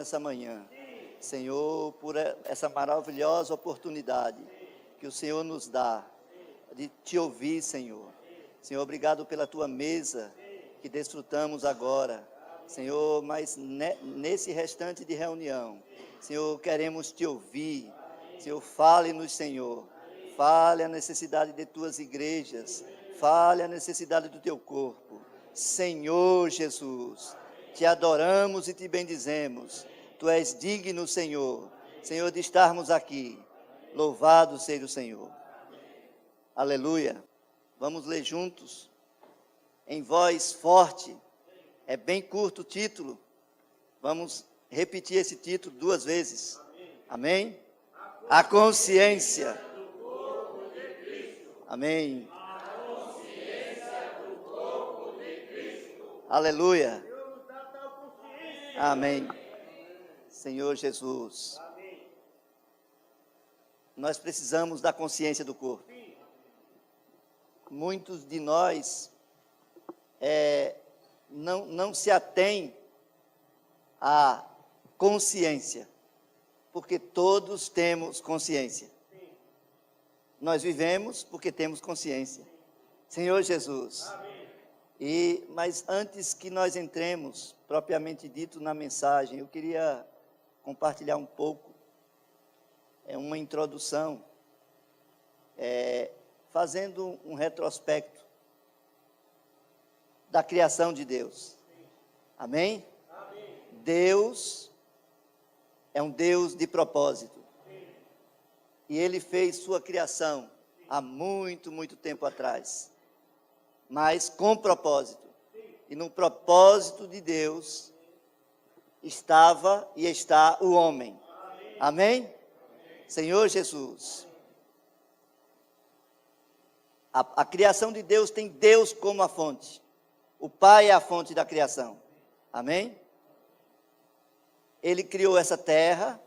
nessa manhã. Senhor, por essa maravilhosa oportunidade que o Senhor nos dá de te ouvir, Senhor. Senhor, obrigado pela tua mesa que desfrutamos agora. Senhor, mas nesse restante de reunião, Senhor, queremos te ouvir. Senhor, fale-nos, Senhor. Fale a necessidade de tuas igrejas. Fale a necessidade do teu corpo. Senhor Jesus, te adoramos e te bendizemos. Tu és digno, Senhor, Senhor, de estarmos aqui. Louvado seja o Senhor. Aleluia. Vamos ler juntos, em voz forte. É bem curto o título. Vamos repetir esse título 2 vezes. Amém? A consciência do corpo de Cristo. Amém. A consciência do corpo de Cristo. Aleluia. Amém. Senhor Jesus. Amém. Nós precisamos da consciência do corpo. Muitos de nós não se atêm à consciência, porque todos temos consciência. Nós vivemos porque temos consciência. Senhor Jesus. Mas antes que nós entremos, propriamente dito, na mensagem, eu queria compartilhar um pouco, uma introdução, fazendo um retrospecto da criação de Deus. Amém? Amém. Deus é um Deus de propósito. E Ele fez sua criação há muito, muito tempo atrás. Mas com propósito. E no propósito de Deus estava e está o homem. Amém? Senhor Jesus. A criação de Deus tem Deus como a fonte. O Pai é a fonte da criação. Amém? Ele criou essa terra,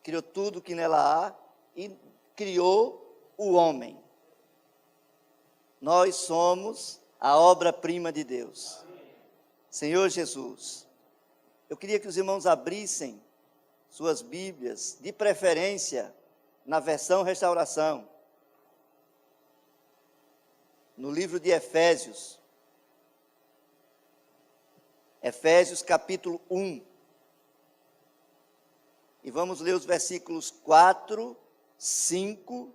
criou tudo que nela há e criou o homem. Nós somos a obra-prima de Deus. Senhor Jesus, eu queria que os irmãos abrissem suas Bíblias, de preferência na versão Restauração, no livro de Efésios. Efésios capítulo 1. E vamos ler os versículos 4, 5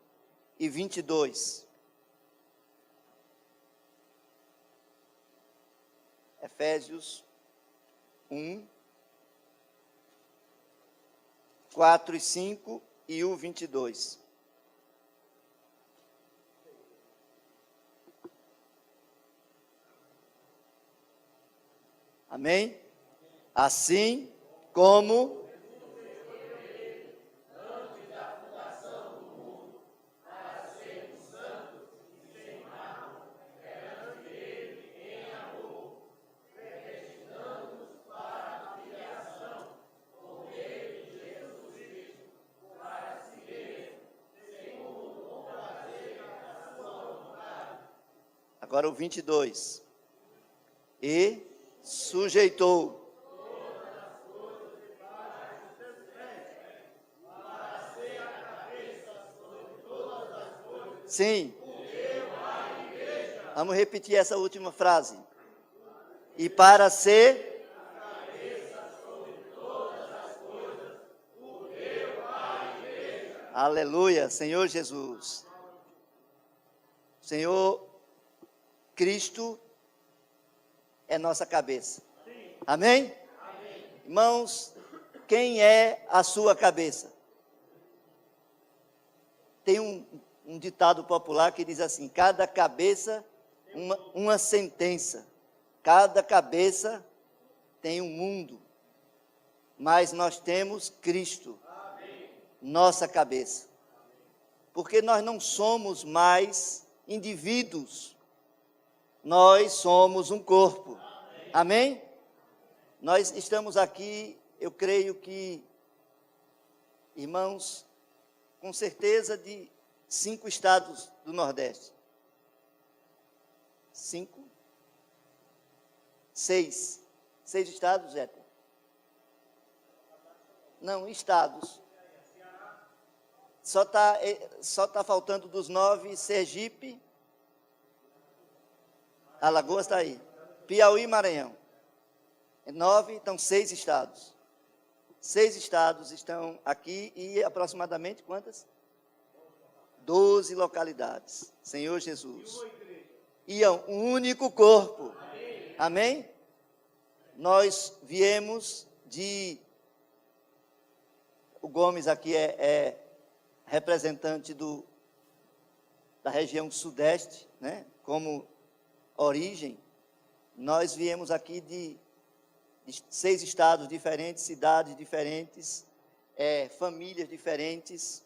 e 22. Efésios 1, 4 e 5 e o 22. Amém? Assim como agora o 22. E sujeitou sim. Vamos repetir essa última frase. E para ser aleluia, Senhor Jesus. Senhor Cristo é nossa cabeça. Amém? Amém? Irmãos, quem é a sua cabeça? Tem um ditado popular que diz assim: cada cabeça uma sentença. Cada cabeça tem um mundo. Mas nós temos Cristo, nossa cabeça. Porque nós não somos mais indivíduos. Nós somos um corpo. Amém? Nós estamos aqui, eu creio que, irmãos, com certeza de 5 estados do Nordeste. 5? 6. 6 estados, Zé? Não, estados. Só tá faltando dos 9, Sergipe, Alagoas está aí, Piauí e Maranhão. 9, então 6 estados. 6 estados estão aqui e aproximadamente quantas? 12 localidades. Senhor Jesus. E é um único corpo. Amém? Nós viemos de... O Gomes aqui é representante da região sudeste, né? Como origem. Nós viemos aqui de 6 estados diferentes, cidades diferentes, famílias diferentes,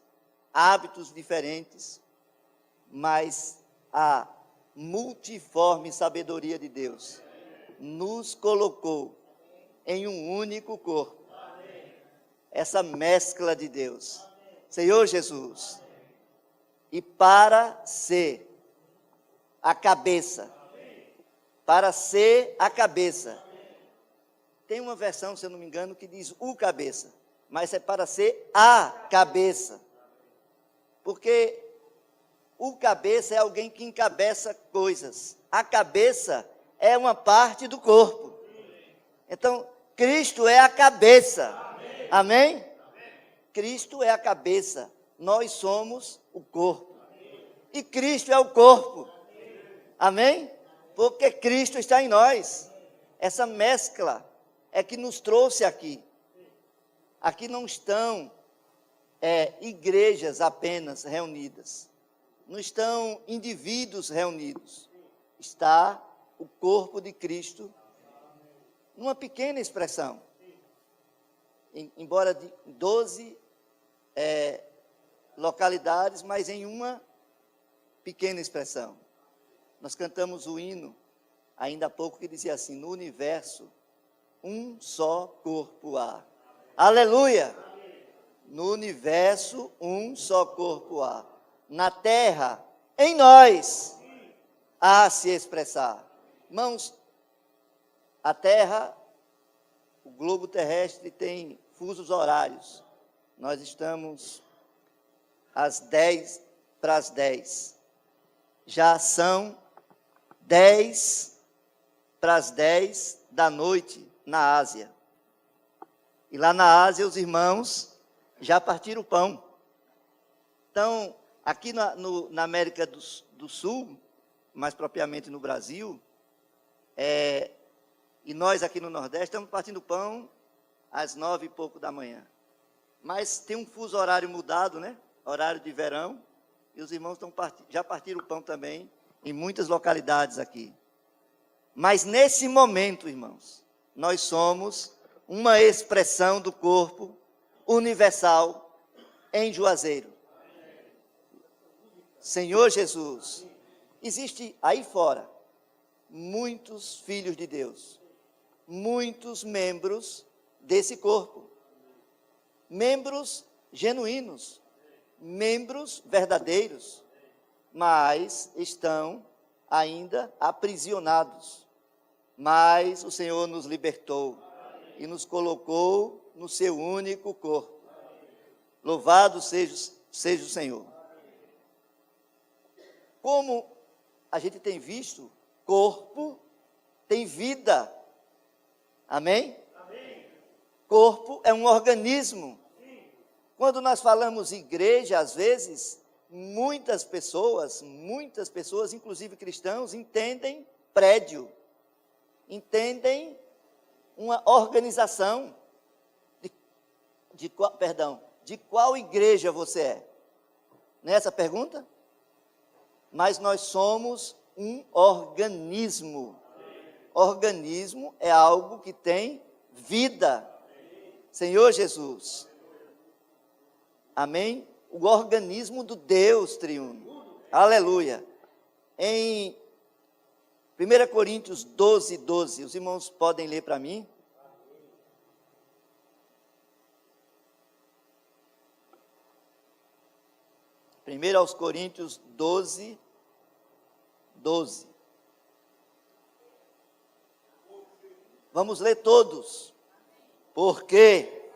hábitos diferentes, mas a multiforme sabedoria de Deus nos colocou em um único corpo. Essa mescla de Deus. Senhor Jesus. E para ser a cabeça. Para ser a cabeça. Tem uma versão, se eu não me engano, que diz o cabeça. Mas é para ser a cabeça. Porque o cabeça é alguém que encabeça coisas. A cabeça é uma parte do corpo. Então, Cristo é a cabeça. Amém? Cristo é a cabeça. Nós somos o corpo. E Cristo é o corpo. Amém? Porque Cristo está em nós. Essa mescla é que nos trouxe aqui. Aqui não estão igrejas apenas reunidas. Não estão indivíduos reunidos. Está o corpo de Cristo numa pequena expressão. Embora de 12 localidades, mas em uma pequena expressão. Nós cantamos o hino, ainda há pouco, que dizia assim: no universo, um só corpo há. Aleluia! No universo, um só corpo há. Na terra, em nós, há se expressar. Irmãos, a terra, o globo terrestre tem fusos horários. Nós estamos às 10 para as 10. Já são 10 para as 10 da noite na Ásia. E lá na Ásia os irmãos já partiram o pão. Então, aqui na América do Sul, mais propriamente no Brasil, e nós aqui no Nordeste estamos partindo pão às 9 e pouco da manhã. Mas tem um fuso horário mudado, né? Horário de verão, e os irmãos já partiram o pão também em muitas localidades aqui. Mas nesse momento, irmãos, nós somos uma expressão do corpo universal em Juazeiro. Senhor Jesus, existe aí fora muitos filhos de Deus, muitos membros desse corpo, membros genuínos, membros verdadeiros, mas estão ainda aprisionados. Mas o Senhor nos libertou e nos colocou no seu único corpo. Louvado seja o Senhor. Como a gente tem visto, corpo tem vida. Amém? Amém. Corpo é um organismo. Sim. Quando nós falamos igreja, às vezes, muitas pessoas, inclusive cristãos, entendem prédio, entendem uma organização. De qual igreja você é? Não é essa a pergunta? Mas nós somos um organismo. Organismo é algo que tem vida. Senhor Jesus. Amém? O organismo do Deus triuno. Aleluia. Em 1 Coríntios 12, 12, os irmãos podem ler para mim? Primeiro aos Coríntios 12, 12. Vamos ler todos. Porque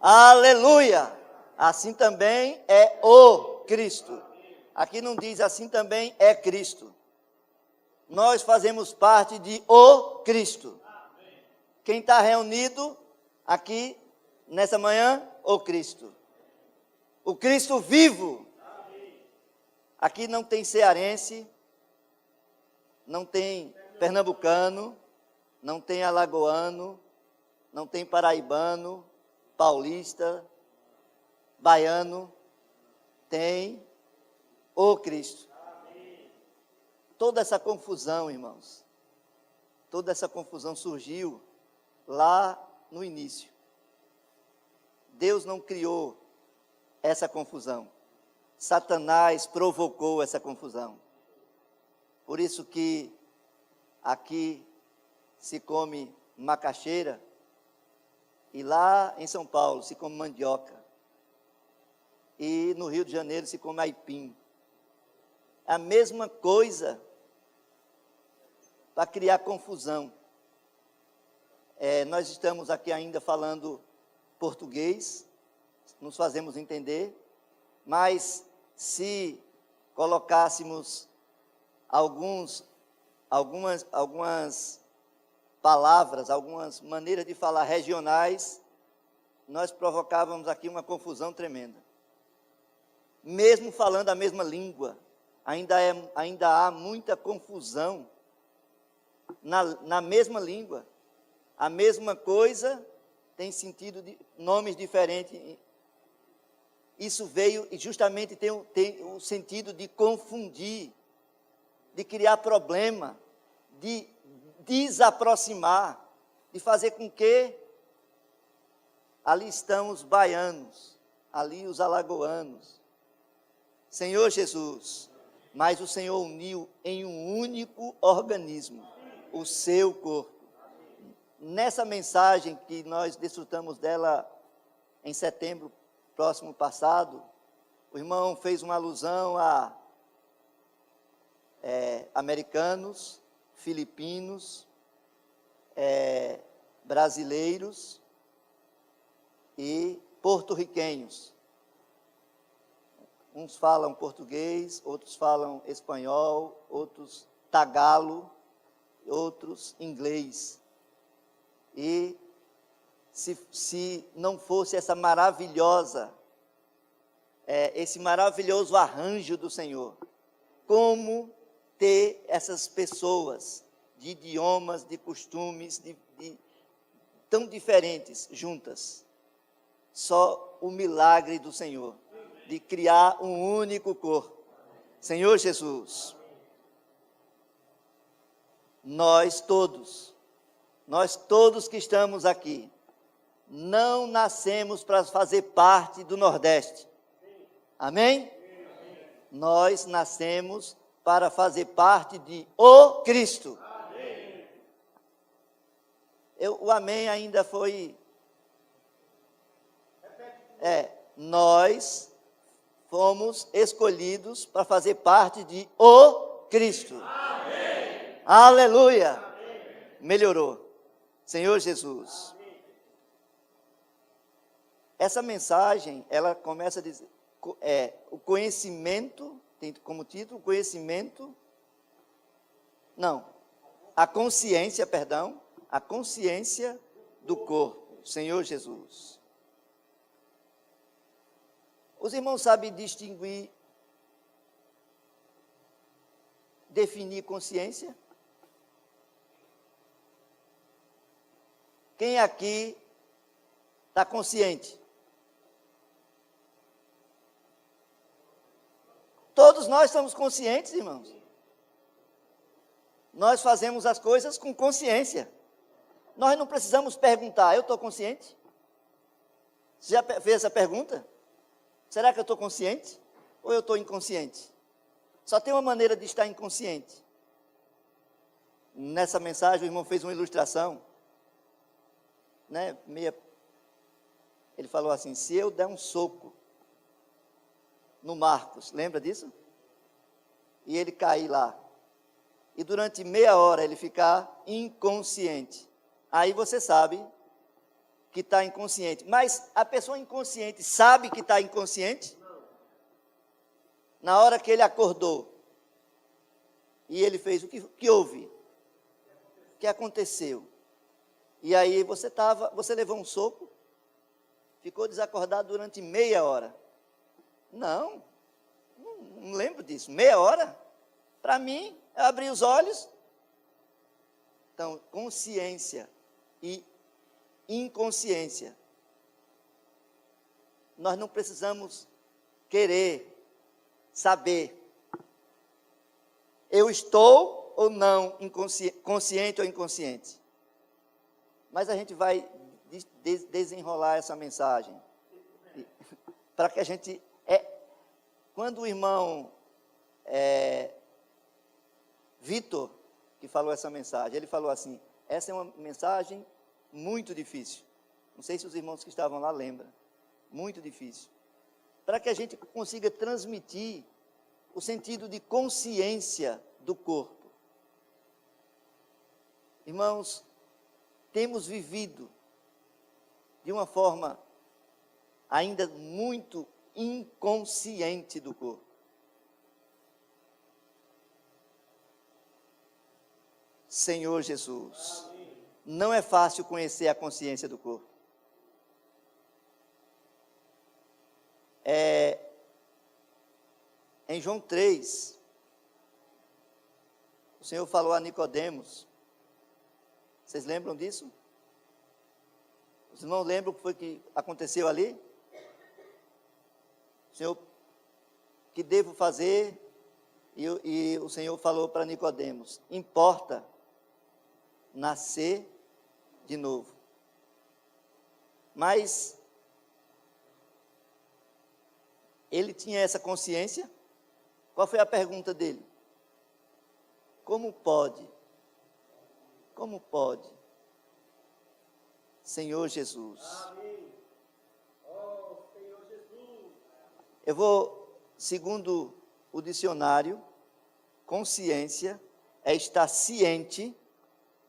Aleluia! Assim também é o Cristo. Aqui não diz assim também é Cristo. Nós fazemos parte de o Cristo. Quem está reunido aqui nessa manhã? O Cristo. O Cristo vivo. Aqui não tem cearense, não tem pernambucano, não tem alagoano, não tem paraibano, paulista, baiano, tem o Cristo. Toda essa confusão, irmãos, toda essa confusão surgiu lá no início. Deus não criou essa confusão. Satanás provocou essa confusão. Por isso que aqui se come macaxeira e lá em São Paulo se come mandioca. E no Rio de Janeiro se come aipim. A mesma coisa para criar confusão. Nós estamos aqui ainda falando português, nos fazemos entender, mas se colocássemos algumas palavras, algumas maneiras de falar regionais, nós provocávamos aqui uma confusão tremenda. Mesmo falando a mesma língua, ainda há muita confusão na mesma língua. A mesma coisa tem sentido de nomes diferentes. Isso veio e justamente tem o sentido de confundir, de criar problema, de desaproximar, de fazer com que ali estão os baianos, ali os alagoanos. Senhor Jesus, mas o Senhor uniu em um único organismo, o seu corpo. Nessa mensagem que nós desfrutamos dela em setembro próximo passado, o irmão fez uma alusão a americanos, filipinos, brasileiros e porto-riquenhos. Uns falam português, outros falam espanhol, outros tagalo, outros inglês. E se não fosse esse maravilhoso arranjo do Senhor, como ter essas pessoas de idiomas, de costumes, tão diferentes juntas? Só o milagre do Senhor, de criar um único corpo. Senhor Jesus, nós todos que estamos aqui, não nascemos para fazer parte do Nordeste. Amém? Nós nascemos para fazer parte de o Cristo. O amém ainda foi... nós fomos escolhidos para fazer parte de o Cristo. Amém. Aleluia. Amém. Melhorou. Senhor Jesus. Essa mensagem, ela começa a dizer, o conhecimento, tem como título, a consciência do corpo, Senhor Jesus. Os irmãos sabem distinguir, definir consciência? Quem aqui está consciente? Todos nós estamos conscientes, irmãos. Nós fazemos as coisas com consciência. Nós não precisamos perguntar, eu estou consciente? Você já fez essa pergunta? Será que eu estou consciente? Ou eu estou inconsciente? Só tem uma maneira de estar inconsciente. Nessa mensagem, o irmão fez uma ilustração, ele falou assim, se eu der um soco no Marcos, lembra disso? E ele cair lá, e durante meia hora ele ficar inconsciente, aí você sabe que está inconsciente. Mas a pessoa inconsciente sabe que está inconsciente? Na hora que ele acordou, e ele fez o que houve? O que aconteceu? E aí você levou um soco, ficou desacordado durante meia hora. Não lembro disso. Meia hora? Para mim, eu abri os olhos. Então, consciência e inconsciência. Nós não precisamos querer saber. Eu estou ou não consciente ou inconsciente. Mas a gente vai desenrolar essa mensagem. Para que a gente... Quando o irmão Vitor, que falou essa mensagem, ele falou assim, essa é uma mensagem muito difícil. Não sei se os irmãos que estavam lá lembram. Muito difícil. Para que a gente consiga transmitir o sentido de consciência do corpo. Irmãos, temos vivido de uma forma ainda muito inconsciente do corpo. Senhor Jesus, não é fácil conhecer a consciência do corpo. Em João 3, o Senhor falou a Nicodemos. Vocês lembram disso? Os irmãos lembram o que foi que aconteceu ali? O Senhor, que devo fazer? E o Senhor falou para Nicodemos, importa nascer de novo. Mas ele tinha essa consciência? Qual foi a pergunta dele? Como pode? Como pode? Senhor Jesus. Amém. Oh, Senhor Jesus. Eu vou, segundo o dicionário, consciência é estar ciente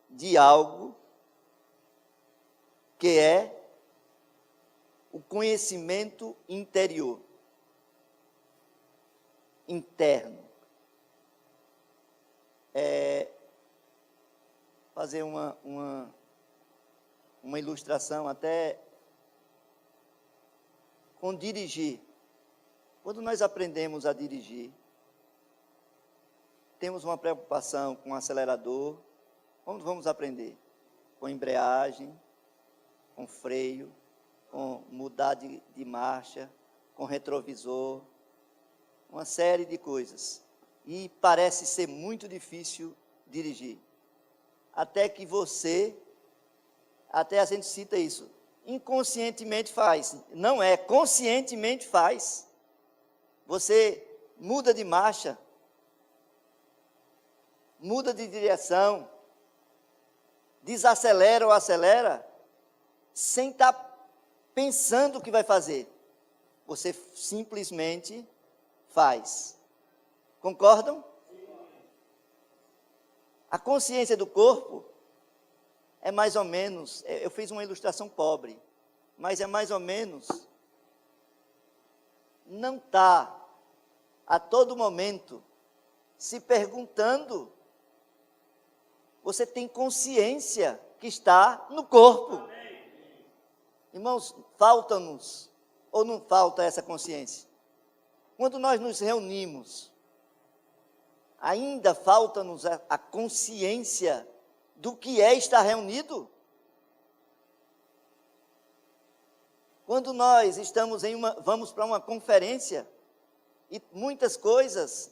de algo que é o conhecimento interior, interno. Fazer uma ilustração até com dirigir. Quando nós aprendemos a dirigir, temos uma preocupação com o acelerador. Como vamos aprender? Com embreagem, com freio, com mudar de marcha, com retrovisor, uma série de coisas. E parece ser muito difícil dirigir. Até que até a gente cita isso, inconscientemente faz. Não é, conscientemente faz. Você muda de marcha, muda de direção, desacelera ou acelera, sem estar pensando o que vai fazer. Você simplesmente faz. Concordam? A consciência do corpo é mais ou menos, eu fiz uma ilustração pobre, mas é mais ou menos, não está a todo momento se perguntando, você tem consciência que está no corpo. Amém. Irmãos, falta-nos, ou não falta essa consciência? Quando nós nos reunimos, ainda falta-nos a consciência do que é estar reunido? Quando nós estamos vamos para uma conferência e muitas coisas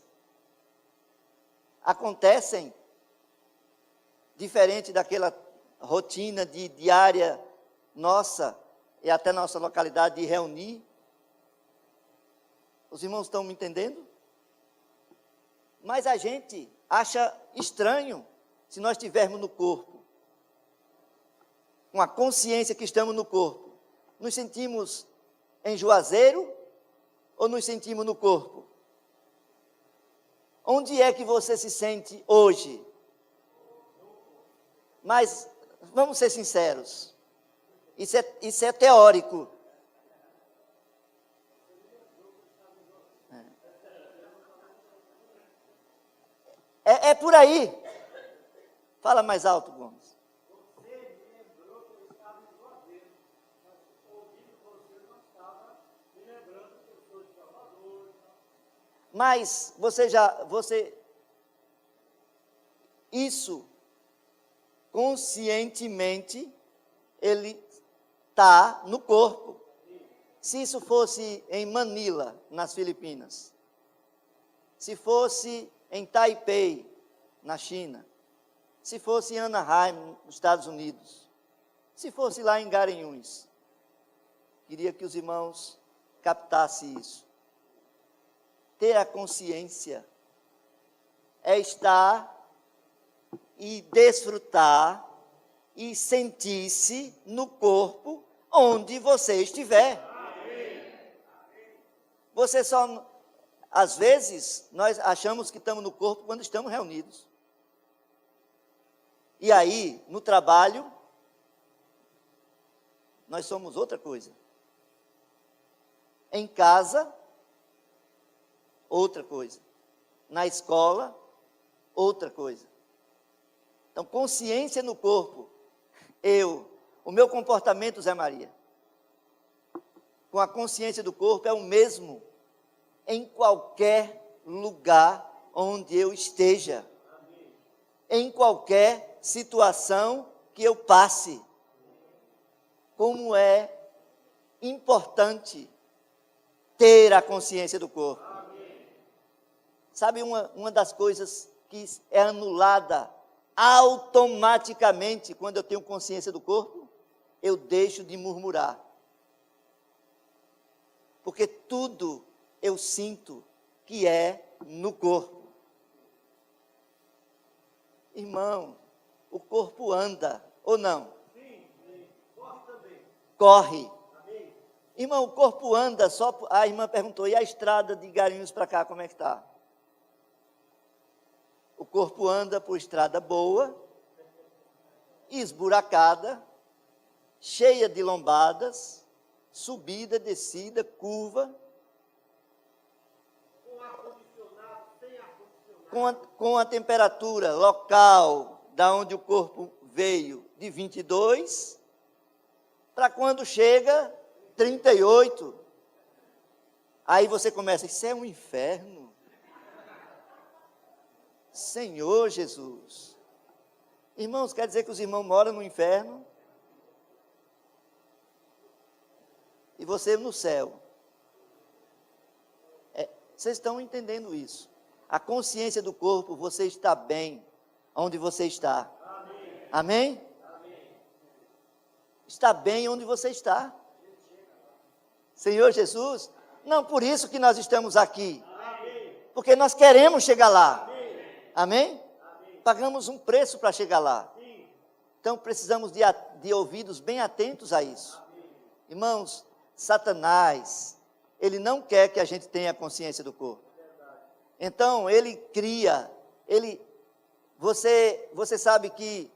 acontecem diferente daquela rotina diária nossa e até nossa localidade de reunir. Os irmãos estão me entendendo? Mas a gente acha estranho se nós estivermos no corpo, com a consciência que estamos no corpo. Nos sentimos em Juazeiro ou nos sentimos no corpo? Onde é que você se sente hoje? Mas vamos ser sinceros. Isso é teórico. É por aí. Fala mais alto, Gomes. Mas isso, conscientemente, ele está no corpo. Se isso fosse em Manila, nas Filipinas, se fosse em Taipei, na China, se fosse em Anaheim, nos Estados Unidos, se fosse lá em Garanhuns, queria que os irmãos captassem isso. Ter a consciência é estar e desfrutar e sentir-se no corpo onde você estiver. Você só, às vezes, nós achamos que estamos no corpo quando estamos reunidos. E aí, no trabalho, nós somos outra coisa. Em casa, outra coisa. Na escola, outra coisa. Então, consciência no corpo. O meu comportamento, Zé Maria, com a consciência do corpo é o mesmo em qualquer lugar onde eu esteja. Em qualquer situação que eu passe. Como é importante ter a consciência do corpo. Sabe uma das coisas que é anulada automaticamente quando eu tenho consciência do corpo? Eu deixo de murmurar. Porque tudo eu sinto que é no corpo. Irmão, o corpo anda, ou não? Sim. Corre também. Corre. Amém. Irmão, o corpo anda só... A irmã perguntou, e a estrada de Garanhuns para cá, como é que está? O corpo anda por estrada boa, esburacada, cheia de lombadas, subida, descida, curva. Com ar-condicionado, sem ar-condicionado. Com a temperatura local, da onde o corpo veio, de 22, para quando chega, 38. Aí você começa, isso é um inferno. Senhor Jesus. Irmãos, quer dizer que os irmãos moram no inferno? E você no céu. Vocês estão entendendo isso? A consciência do corpo, você está bem onde você está. Amém? Amém? Amém. Está bem onde você está. Senhor Jesus. Não, por isso que nós estamos aqui. Amém. Porque nós queremos chegar lá. Amém? Amém? Pagamos um preço para chegar lá. Sim. Então precisamos de ouvidos bem atentos a isso. Amém. Irmãos, Satanás, ele não quer que a gente tenha consciência do corpo. Verdade. Então ele cria, você sabe que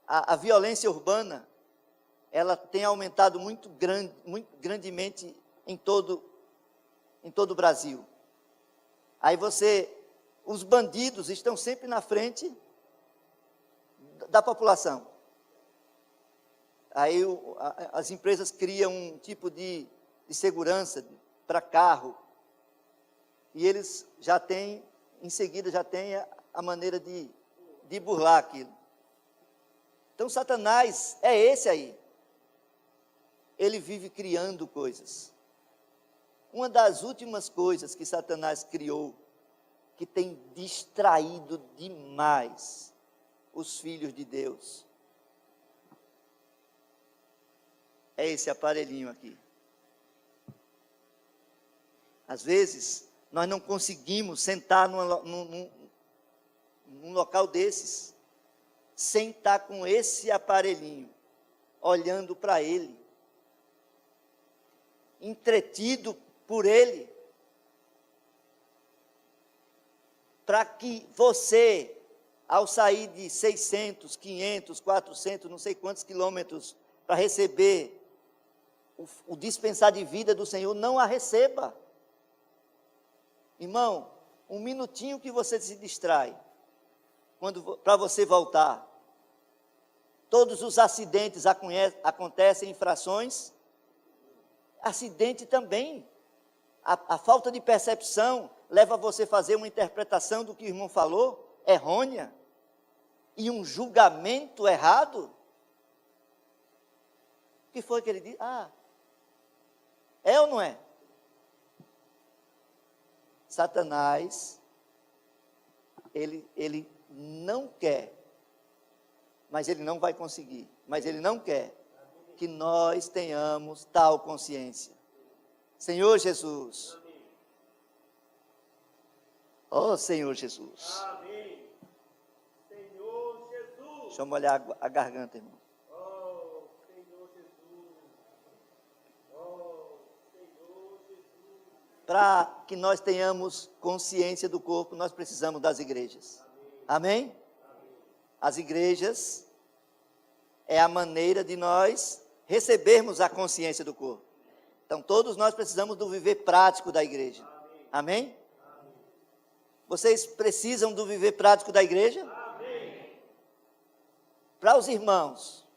a violência urbana, ela tem aumentado muito grandemente em todo o Brasil. Aí os bandidos estão sempre na frente da população. Aí as empresas criam um tipo de segurança para carro. E eles já têm, em seguida, a maneira de burlar aquilo. Então, Satanás é esse aí. Ele vive criando coisas. Uma das últimas coisas que Satanás criou, que tem distraído demais os filhos de Deus, é esse aparelhinho aqui. Às vezes, nós não conseguimos sentar num local desses, sem estar com esse aparelhinho, olhando para ele, entretido por ele, para que você, ao sair de 600, 500, 400, não sei quantos quilômetros, para receber o dispensar de vida do Senhor, não a receba. Irmão, um minutinho que você se distrai, para você voltar. Todos os acidentes acontecem, infrações. Acidente também. A falta de percepção leva você a fazer uma interpretação do que o irmão falou, errônea, e um julgamento errado. O que foi que ele disse? É ou não é? Satanás, ele não quer, mas ele não vai conseguir, mas ele não quer que nós tenhamos tal consciência. Senhor Jesus. Oh, Senhor Jesus. Amém. Senhor Jesus. Deixa eu molhar a garganta, irmão. Oh, Senhor Jesus. Oh, Senhor Jesus. Para que nós tenhamos consciência do corpo, nós precisamos das igrejas. Amém? Amém? As igrejas é a maneira de nós recebermos a consciência do corpo. Então, todos nós precisamos do viver prático da igreja. Amém? Amém? Vocês precisam do viver prático da igreja? Amém. Para os irmãos,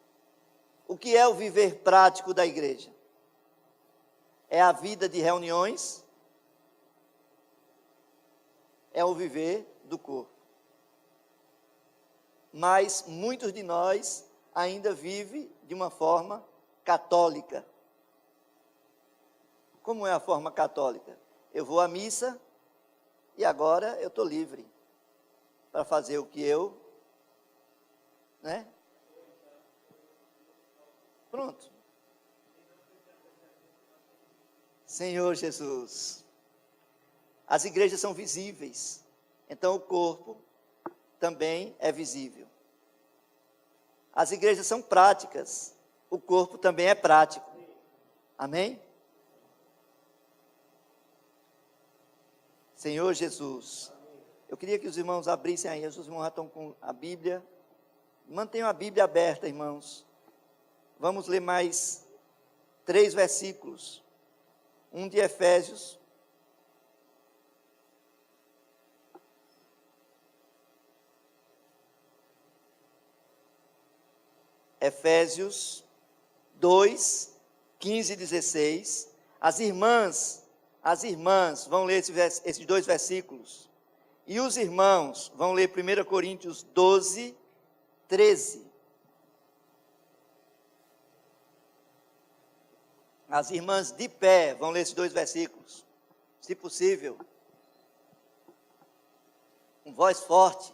o que é o viver prático da igreja? É a vida de reuniões? É o viver do corpo. Mas muitos de nós ainda vivem de uma forma católica. Como é a forma católica? Eu vou à missa e agora eu estou livre para fazer o que eu, né? Pronto. Senhor Jesus. As igrejas são visíveis, então o corpo também é visível. As igrejas são práticas, o corpo também é prático. Amém? Senhor Jesus, eu queria que os irmãos abrissem aí, os irmãos já estão com a Bíblia. Mantenham a Bíblia aberta, irmãos. Vamos ler mais 3 versículos. Um de Efésios. Efésios 2, 15 e 16. As irmãs, vão ler esses 2 versículos. E os irmãos vão ler 1 Coríntios 12, 13. As irmãs de pé vão ler esses 2 versículos. Se possível. Com voz forte.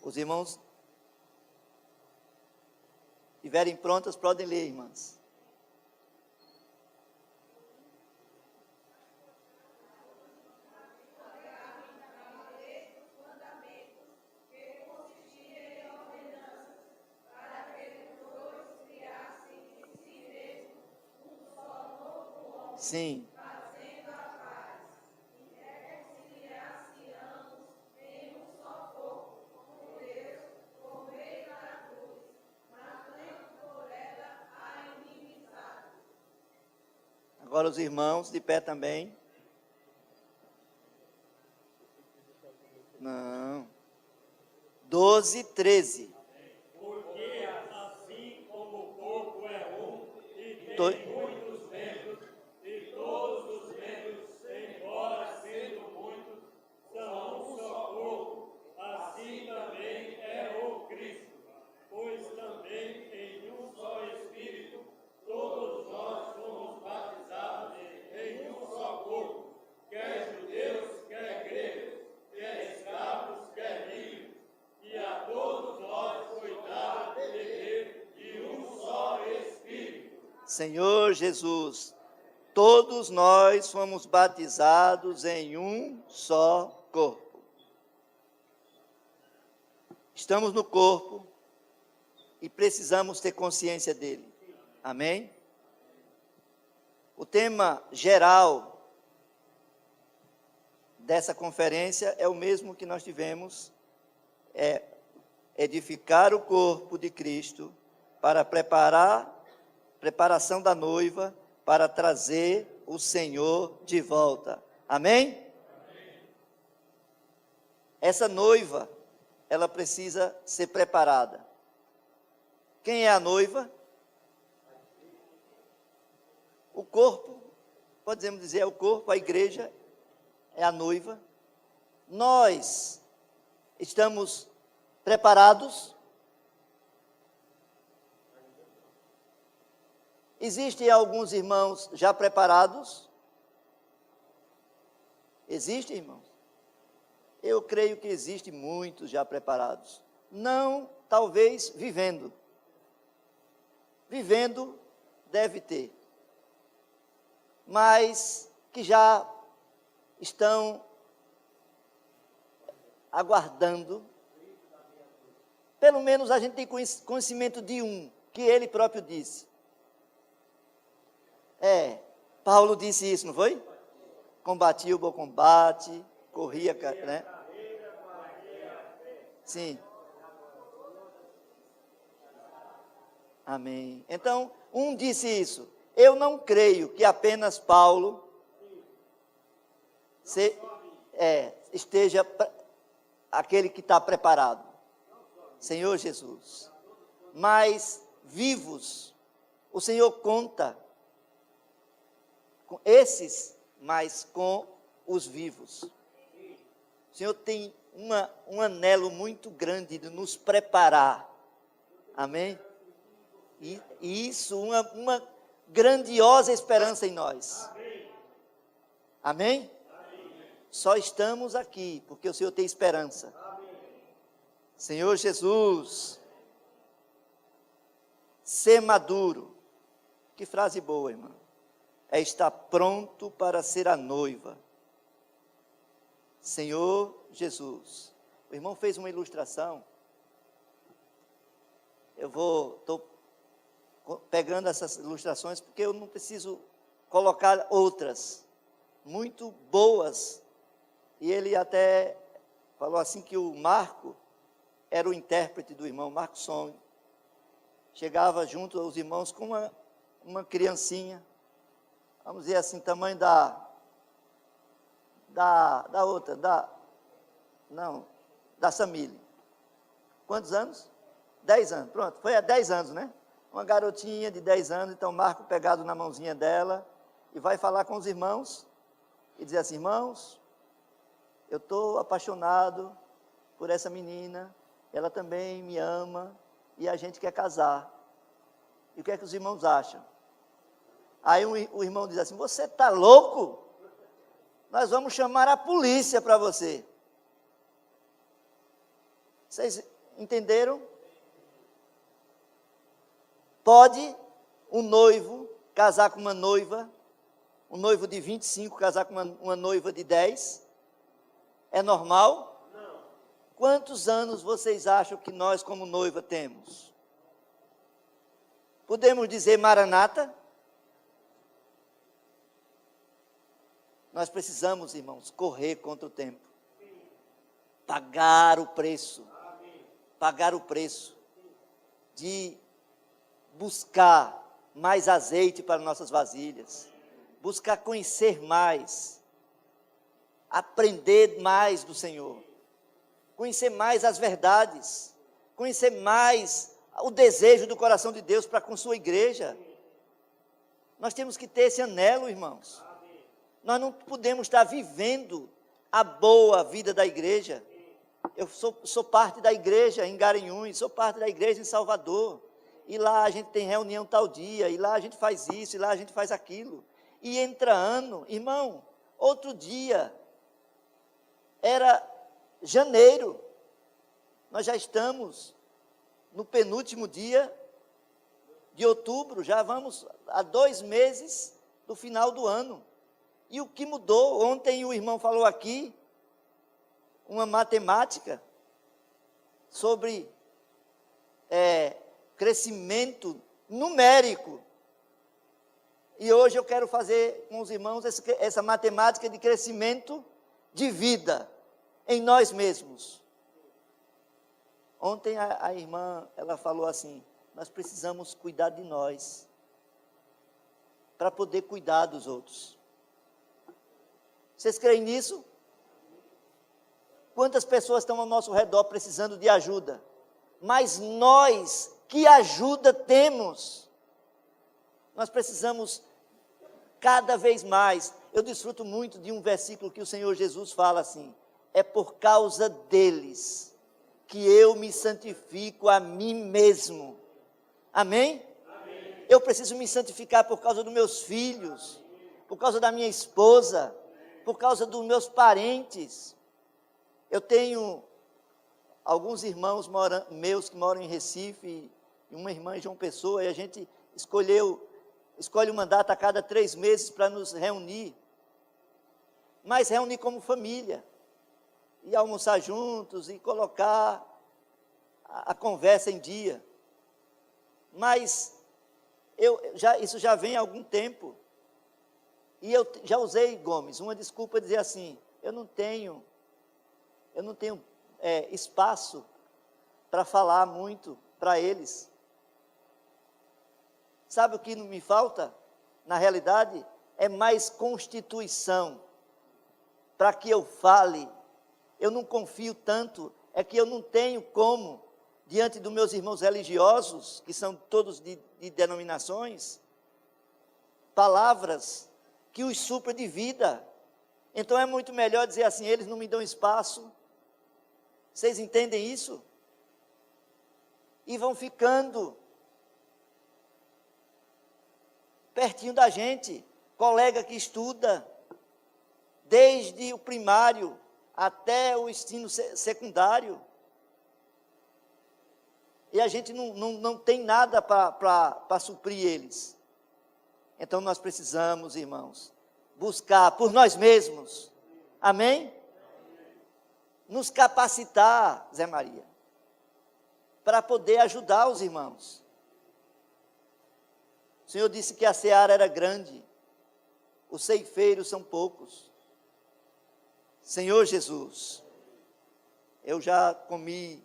Os irmãos estiverem prontas, podem ler, irmãs. Sim. Agora os irmãos de pé também. Não. 12, 13. Porque assim como o corpo é um e tem muitos membros, e todos os membros, embora sendo muitos, são um só corpo, assim também é o Cristo. Pois também em um só Espírito, todos nós fomos batizados em um só corpo, quer judeus, quer gregos, quer escravos, quer livres, e a todos nós foi dado beber de um só Espírito. Senhor Jesus, todos nós fomos batizados em um só corpo. Estamos no corpo e precisamos ter consciência dele. Amém? O tema geral dessa conferência é o mesmo que nós tivemos, edificar o corpo de Cristo para preparação da noiva, para trazer o Senhor de volta. Amém? Essa noiva, ela precisa ser preparada. Quem é a noiva? O corpo, podemos dizer, é o corpo, a igreja é a noiva. Nós estamos preparados? Existem alguns irmãos já preparados? Existem, irmãos? Eu creio que existem muitos já preparados. Não, talvez, vivendo. Vivendo, deve ter. Mas que já estão aguardando. Pelo menos a gente tem conhecimento de um, que ele próprio disse. Paulo disse isso, não foi? Combati o bom combate, corria, né? Sim. Amém. Então, um disse isso. Eu não creio que apenas Paulo esteja aquele que está preparado. Senhor Jesus. Mas vivos, o Senhor conta com esses, mas com os vivos. O Senhor tem um anelo muito grande de nos preparar. Amém? E isso, uma grandiosa esperança em nós. Amém? Só estamos aqui porque o Senhor tem esperança. Senhor Jesus, ser maduro. Que frase boa, irmão. É estar pronto para ser a noiva. Senhor Jesus. O irmão fez uma ilustração. Estou pegando essas ilustrações porque eu não preciso colocar outras, muito boas. E ele até falou assim que o Marco era o intérprete do irmão, Marco Song. Chegava junto aos irmãos com uma criancinha, vamos dizer assim, tamanho da Samile. Quantos anos? 10 anos, pronto, foi há 10 anos, né? Uma garotinha de 10 anos, então Marco pegado na mãozinha dela, e vai falar com os irmãos, e dizer assim, irmãos, eu estou apaixonado por essa menina, ela também me ama, e a gente quer casar. E o que é que os irmãos acham? Aí o irmão diz assim, você está louco? Nós vamos chamar a polícia para você. Vocês entenderam? Pode um noivo casar com uma noiva, um noivo de 25 casar com uma noiva de 10? É normal? Não. Quantos anos vocês acham que nós como noiva temos? Podemos dizer Maranata? Nós precisamos, irmãos, correr contra o tempo. Pagar o preço. Pagar o preço de buscar mais azeite para nossas vasilhas. Buscar conhecer mais. Aprender mais do Senhor. Conhecer mais as verdades. Conhecer mais o desejo do coração de Deus para com sua igreja. Nós temos que ter esse anelo, irmãos. Nós não podemos estar vivendo a boa vida da igreja. Eu sou parte da igreja em Garanhuns, sou parte da igreja em Salvador. E lá a gente tem reunião tal dia, e lá a gente faz isso, e lá a gente faz aquilo. E entra ano, irmão, outro dia, era janeiro, nós já estamos no penúltimo dia de outubro, já vamos a 2 meses do final do ano. E o que mudou? Ontem o irmão falou aqui, uma matemática, sobre crescimento numérico. E hoje eu quero fazer com os irmãos essa matemática de crescimento de vida em nós mesmos. Ontem a irmã, ela falou assim, nós precisamos cuidar de nós, para poder cuidar dos outros. Vocês creem nisso? Quantas pessoas estão ao nosso redor precisando de ajuda? Mas nós, que ajuda temos? Nós precisamos cada vez mais. Eu desfruto muito de um versículo que o Senhor Jesus fala assim, é por causa deles que eu me santifico a mim mesmo. Amém? Amém. Eu preciso me santificar por causa dos meus filhos, por causa da minha esposa, por causa dos meus parentes. Eu tenho alguns irmãos meus que moram em Recife, e uma irmã em João Pessoa, e a gente escolhe uma data a cada 3 meses para nos reunir, mas reunir como família, e almoçar juntos, e colocar a conversa em dia. Mas isso já vem há algum tempo, e eu já usei, Gomes, uma desculpa dizer assim, eu não tenho espaço para falar muito para eles. Sabe o que me falta? Na realidade, é mais constituição para que eu fale. Eu não confio tanto, é que eu não tenho como, diante dos meus irmãos religiosos, que são todos de denominações, palavras que os supra de vida. Então é muito melhor dizer assim, eles não me dão espaço. Vocês entendem isso? E vão ficando pertinho da gente, colega que estuda, desde o primário até o ensino secundário. E a gente não tem nada para suprir eles. Então nós precisamos, irmãos, buscar por nós mesmos. Amém? Nos capacitar, Zé Maria, para poder ajudar os irmãos. O Senhor disse que a seara era grande, os ceifeiros são poucos. Senhor Jesus, eu já comi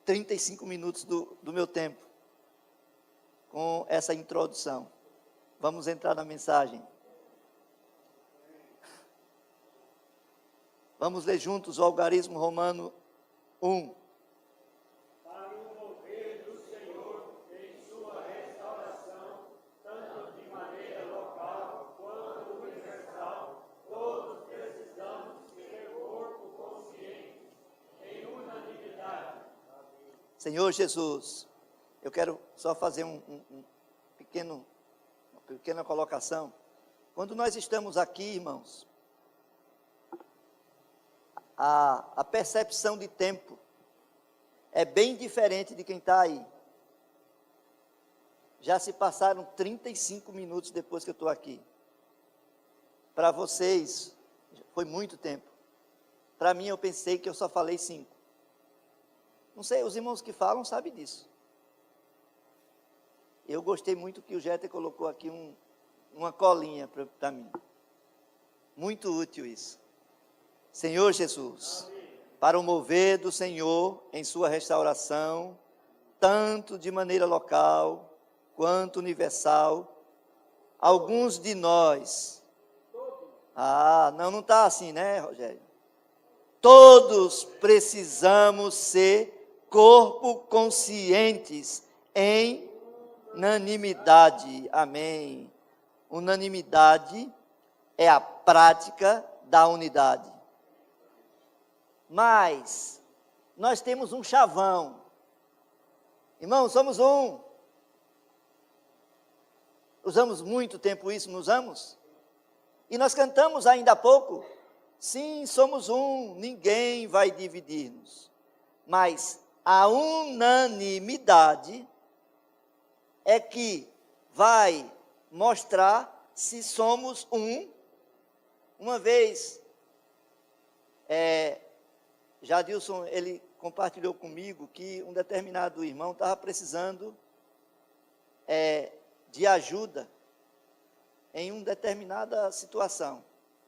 35 minutos do meu tempo com essa introdução. Vamos entrar na mensagem. Vamos ler juntos o algarismo romano 1. Para o mover do Senhor em sua restauração, tanto de maneira local quanto universal, todos precisamos ser corpo consciente, em unanimidade. Senhor Jesus, eu quero só fazer uma pequena colocação. Quando nós estamos aqui, irmãos, a percepção de tempo é bem diferente de quem está aí. Já se passaram 35 minutos depois que eu estou aqui. Para vocês, foi muito tempo. Para mim, eu pensei que eu só falei 5. Não sei, os irmãos que falam sabem disso. Eu gostei muito que o Jeter colocou aqui uma colinha para mim. Muito útil isso. Senhor Jesus, para o mover do Senhor em sua restauração, tanto de maneira local quanto universal, alguns de nós... não está assim, né, Rogério? Todos precisamos ser corpo conscientes em unanimidade. Amém. Unanimidade é a prática da unidade. Mas nós temos um chavão. Irmãos, somos um. Usamos muito tempo isso, não usamos? E nós cantamos ainda há pouco. Sim, somos um, ninguém vai dividir-nos. Mas a unanimidade é que vai mostrar se somos um. Uma vez, Jadilson, ele compartilhou comigo que um determinado irmão estava precisando de ajuda em uma determinada situação.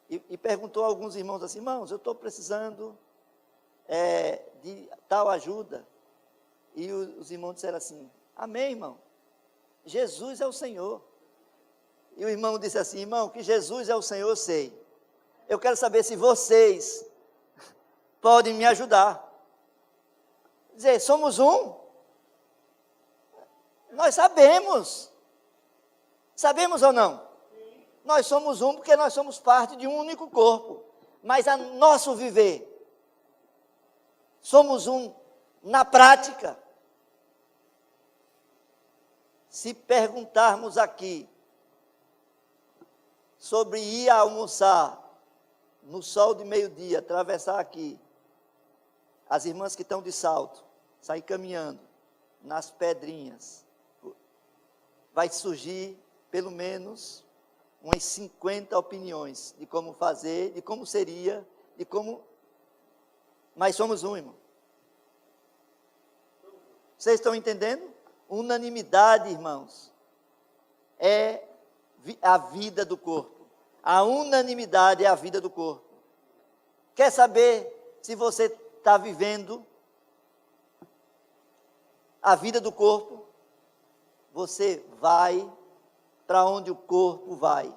E perguntou a alguns irmãos assim, irmãos, eu estou precisando de tal ajuda. E os irmãos disseram assim, amém, irmão, Jesus é o Senhor. E o irmão disse assim, irmão, que Jesus é o Senhor, eu sei. Eu quero saber se vocês podem me ajudar. Dizer, somos um? Nós sabemos. Sabemos ou não? Nós somos um porque nós somos parte de um único corpo. Mas a nosso viver, somos um na prática. Se perguntarmos aqui sobre ir almoçar no sol de meio-dia, atravessar aqui, as irmãs que estão de salto, sair caminhando nas pedrinhas, vai surgir pelo menos umas 50 opiniões de como fazer, de como seria, de como... Mas somos um, irmão. Vocês estão entendendo? Unanimidade, irmãos, é a vida do corpo. A unanimidade é a vida do corpo. Quer saber se você está vivendo a vida do corpo? Você vai para onde o corpo vai.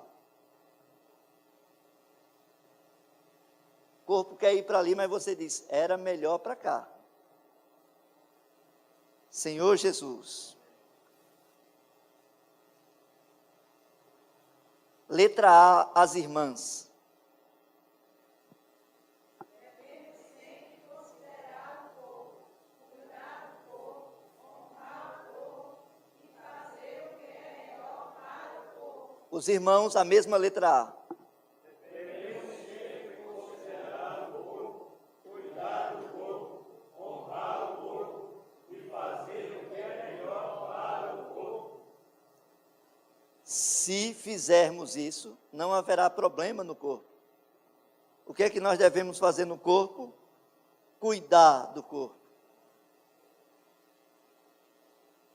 O corpo quer ir para ali, mas você diz, era melhor para cá. Senhor Jesus. Letra A, as irmãs. Os irmãos, a mesma letra A. Se fizermos isso, não haverá problema no corpo. O que é que nós devemos fazer no corpo? Cuidar do corpo.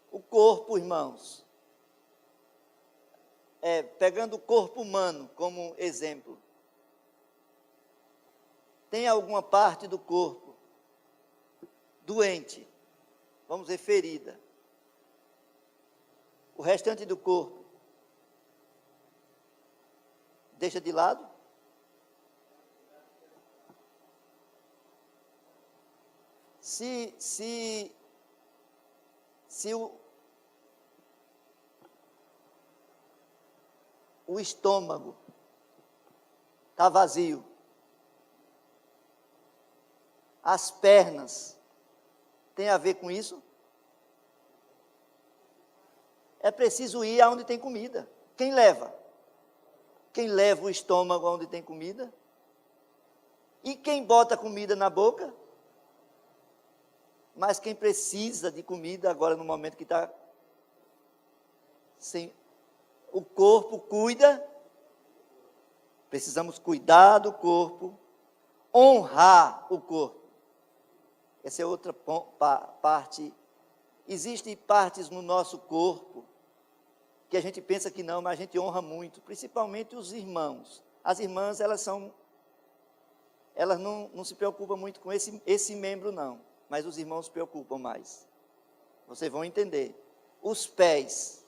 O corpo, irmãos, pegando o corpo humano como exemplo, tem alguma parte do corpo doente, vamos dizer, ferida. O restante do corpo deixa de lado? Se o estômago está vazio, as pernas, tem a ver com isso? É preciso ir aonde tem comida. Quem leva? Quem leva o estômago onde tem comida? E quem bota comida na boca? Mas quem precisa de comida agora no momento que está sem... O corpo cuida, precisamos cuidar do corpo, honrar o corpo. Essa é outra parte. Existem partes no nosso corpo que a gente pensa que não, mas a gente honra muito, principalmente os irmãos. As irmãs, elas não se preocupam muito com esse membro, não, mas os irmãos se preocupam mais. Vocês vão entender. Os pés.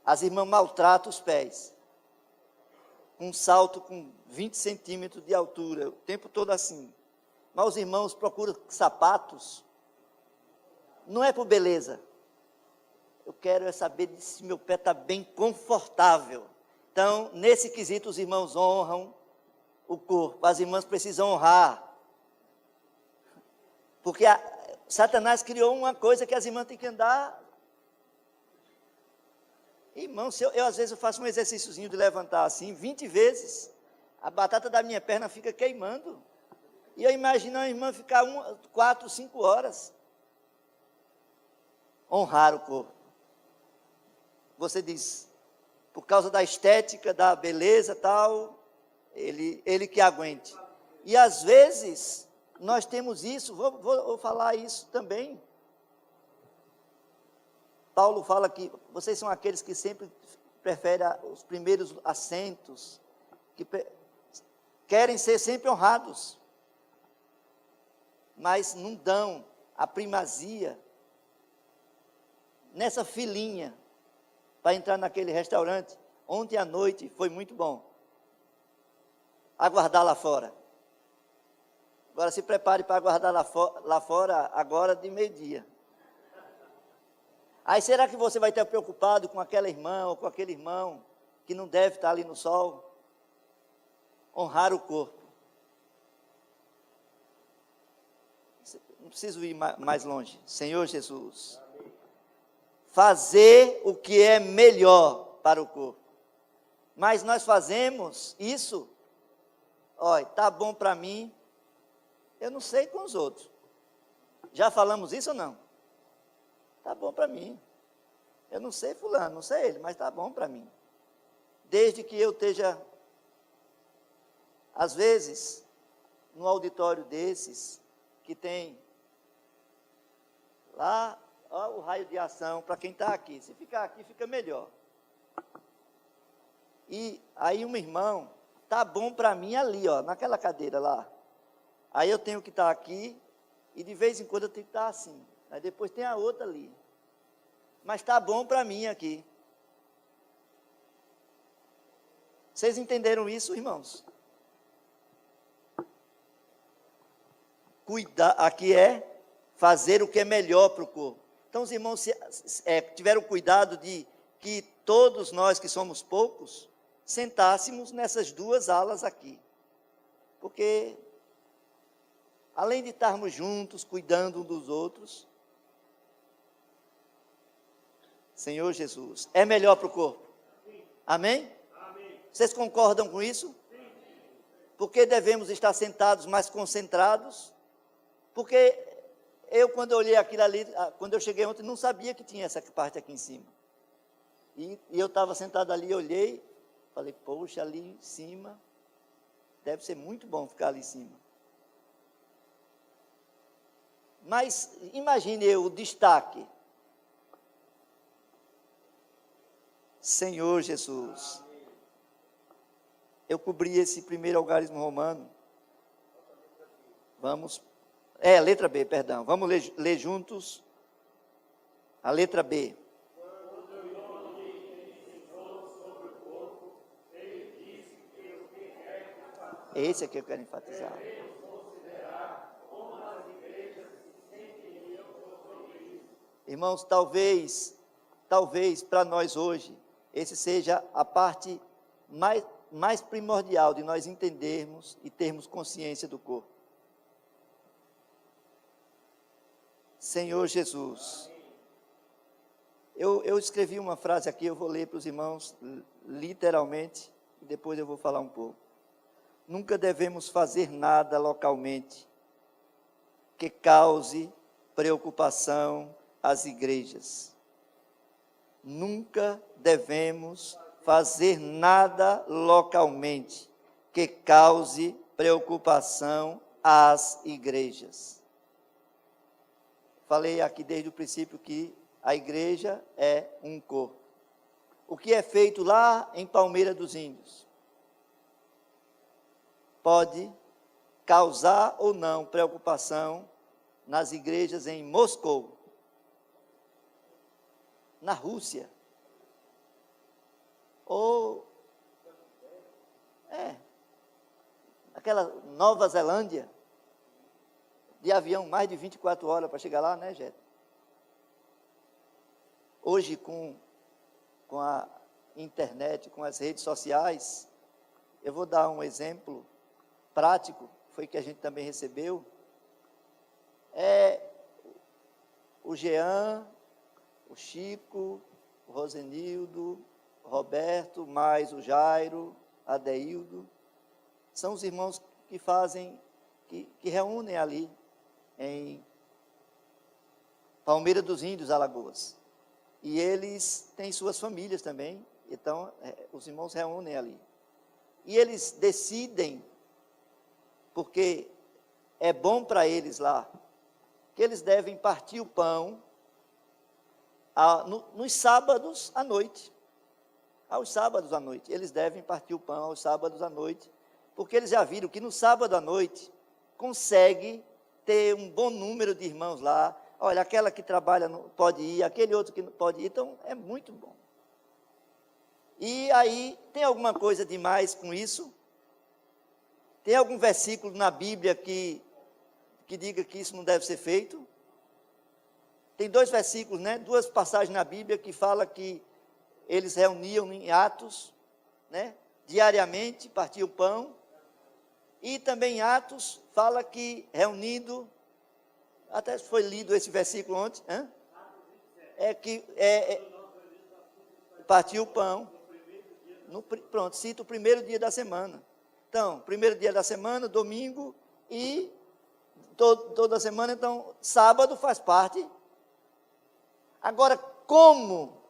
As irmãs maltratam os pés. Um salto com 20 centímetros de altura, o tempo todo assim. Mas os irmãos procuram sapatos, não é por beleza. Eu quero saber se meu pé está bem confortável. Então, nesse quesito, os irmãos honram o corpo. As irmãs precisam honrar. Porque Satanás criou uma coisa que as irmãs têm que andar. Irmão, eu às vezes eu faço um exercíciozinho de levantar assim, 20 vezes, a batata da minha perna fica queimando. E eu imagino a irmã ficar 4, 5 horas. Honrar o corpo. Você diz, por causa da estética, da beleza tal, ele que aguente. E às vezes, nós temos isso, vou falar isso também. Paulo fala que vocês são aqueles que sempre preferem os primeiros assentos, que querem ser sempre honrados. mas não dão a primazia nessa filinha para entrar naquele restaurante. Ontem à noite foi muito bom. Aguardar lá fora. Agora se prepare para aguardar lá fora agora de meio-dia. Aí será que você vai estar preocupado com aquela irmã ou com aquele irmão que não deve estar ali no sol? Honrar o corpo. Não preciso ir mais longe. Senhor Jesus. Fazer o que é melhor para o corpo. Mas nós fazemos isso. Olha, tá bom para mim. Eu não sei com os outros. Já falamos isso ou não? Tá bom para mim. Eu não sei fulano, não sei ele, mas tá bom para mim. Desde que eu esteja, às vezes, no auditório desses, que tem lá, ó, o raio de ação para quem está aqui. Se ficar aqui, fica melhor. E aí um irmão, tá bom para mim ali, ó, naquela cadeira lá. Aí eu tenho que estar aqui e de vez em quando eu tenho que estar assim. Aí depois tem a outra ali. Mas tá bom para mim aqui. Vocês entenderam isso, irmãos? Cuidar, aqui é fazer o que é melhor para o corpo. Então os irmãos tiveram cuidado de que todos nós que somos poucos, sentássemos nessas duas alas aqui. Porque, além de estarmos juntos, cuidando uns dos outros, Senhor Jesus, é melhor para o corpo. Amém? Amém? Vocês concordam com isso? Sim. Porque devemos estar sentados mais concentrados? Porque eu, quando eu olhei aquilo ali, quando eu cheguei ontem, não sabia que tinha essa parte aqui em cima. E eu estava sentado ali, olhei, falei, poxa, ali em cima, deve ser muito bom ficar ali em cima. Mas imagine eu o destaque. Senhor Jesus, eu cobri esse primeiro algarismo romano. Vamos, letra B, perdão. Vamos ler juntos a letra B. Esse aqui eu quero enfatizar. Irmãos, talvez para nós hoje, esse seja a parte mais primordial de nós entendermos e termos consciência do corpo. Senhor Jesus, eu escrevi uma frase aqui, eu vou ler para os irmãos literalmente, e depois eu vou falar um pouco. Nunca devemos fazer nada localmente que cause preocupação às igrejas. Nunca devemos fazer nada localmente que cause preocupação às igrejas. Falei aqui desde o princípio que a igreja é um corpo. O que é feito lá em Palmeira dos Índios pode causar ou não preocupação nas igrejas em Moscou, na Rússia, ou aquela Nova Zelândia, de avião mais de 24 horas para chegar lá, né, Jeta? Hoje, com a internet, com as redes sociais, eu vou dar um exemplo prático, foi que a gente também recebeu, o Jean, o Chico, o Rosenildo, o Roberto, mais o Jairo, Adeildo, são os irmãos que fazem, que reúnem ali em Palmeira dos Índios, Alagoas. E eles têm suas famílias também, então os irmãos reúnem ali. E eles decidem, porque é bom para eles lá, que eles devem partir o pão nos sábados à noite. Aos sábados à noite. Eles devem partir o pão aos sábados à noite, porque eles já viram que no sábado à noite consegue ter um bom número de irmãos lá. Olha, aquela que trabalha não pode ir, aquele outro que não pode ir. Então, é muito bom. E aí, tem alguma coisa demais com isso? Tem algum versículo na Bíblia que diga que isso não deve ser feito? Tem 2 versículos, né? 2 passagens na Bíblia que fala que eles reuniam em Atos, né? Diariamente, partiam o pão. E também em Atos fala que reunindo, até foi lido esse versículo ontem, partiu o pão. Pronto, cita o primeiro dia da semana. Então, primeiro dia da semana, domingo, e toda semana, então, sábado faz parte. Agora, como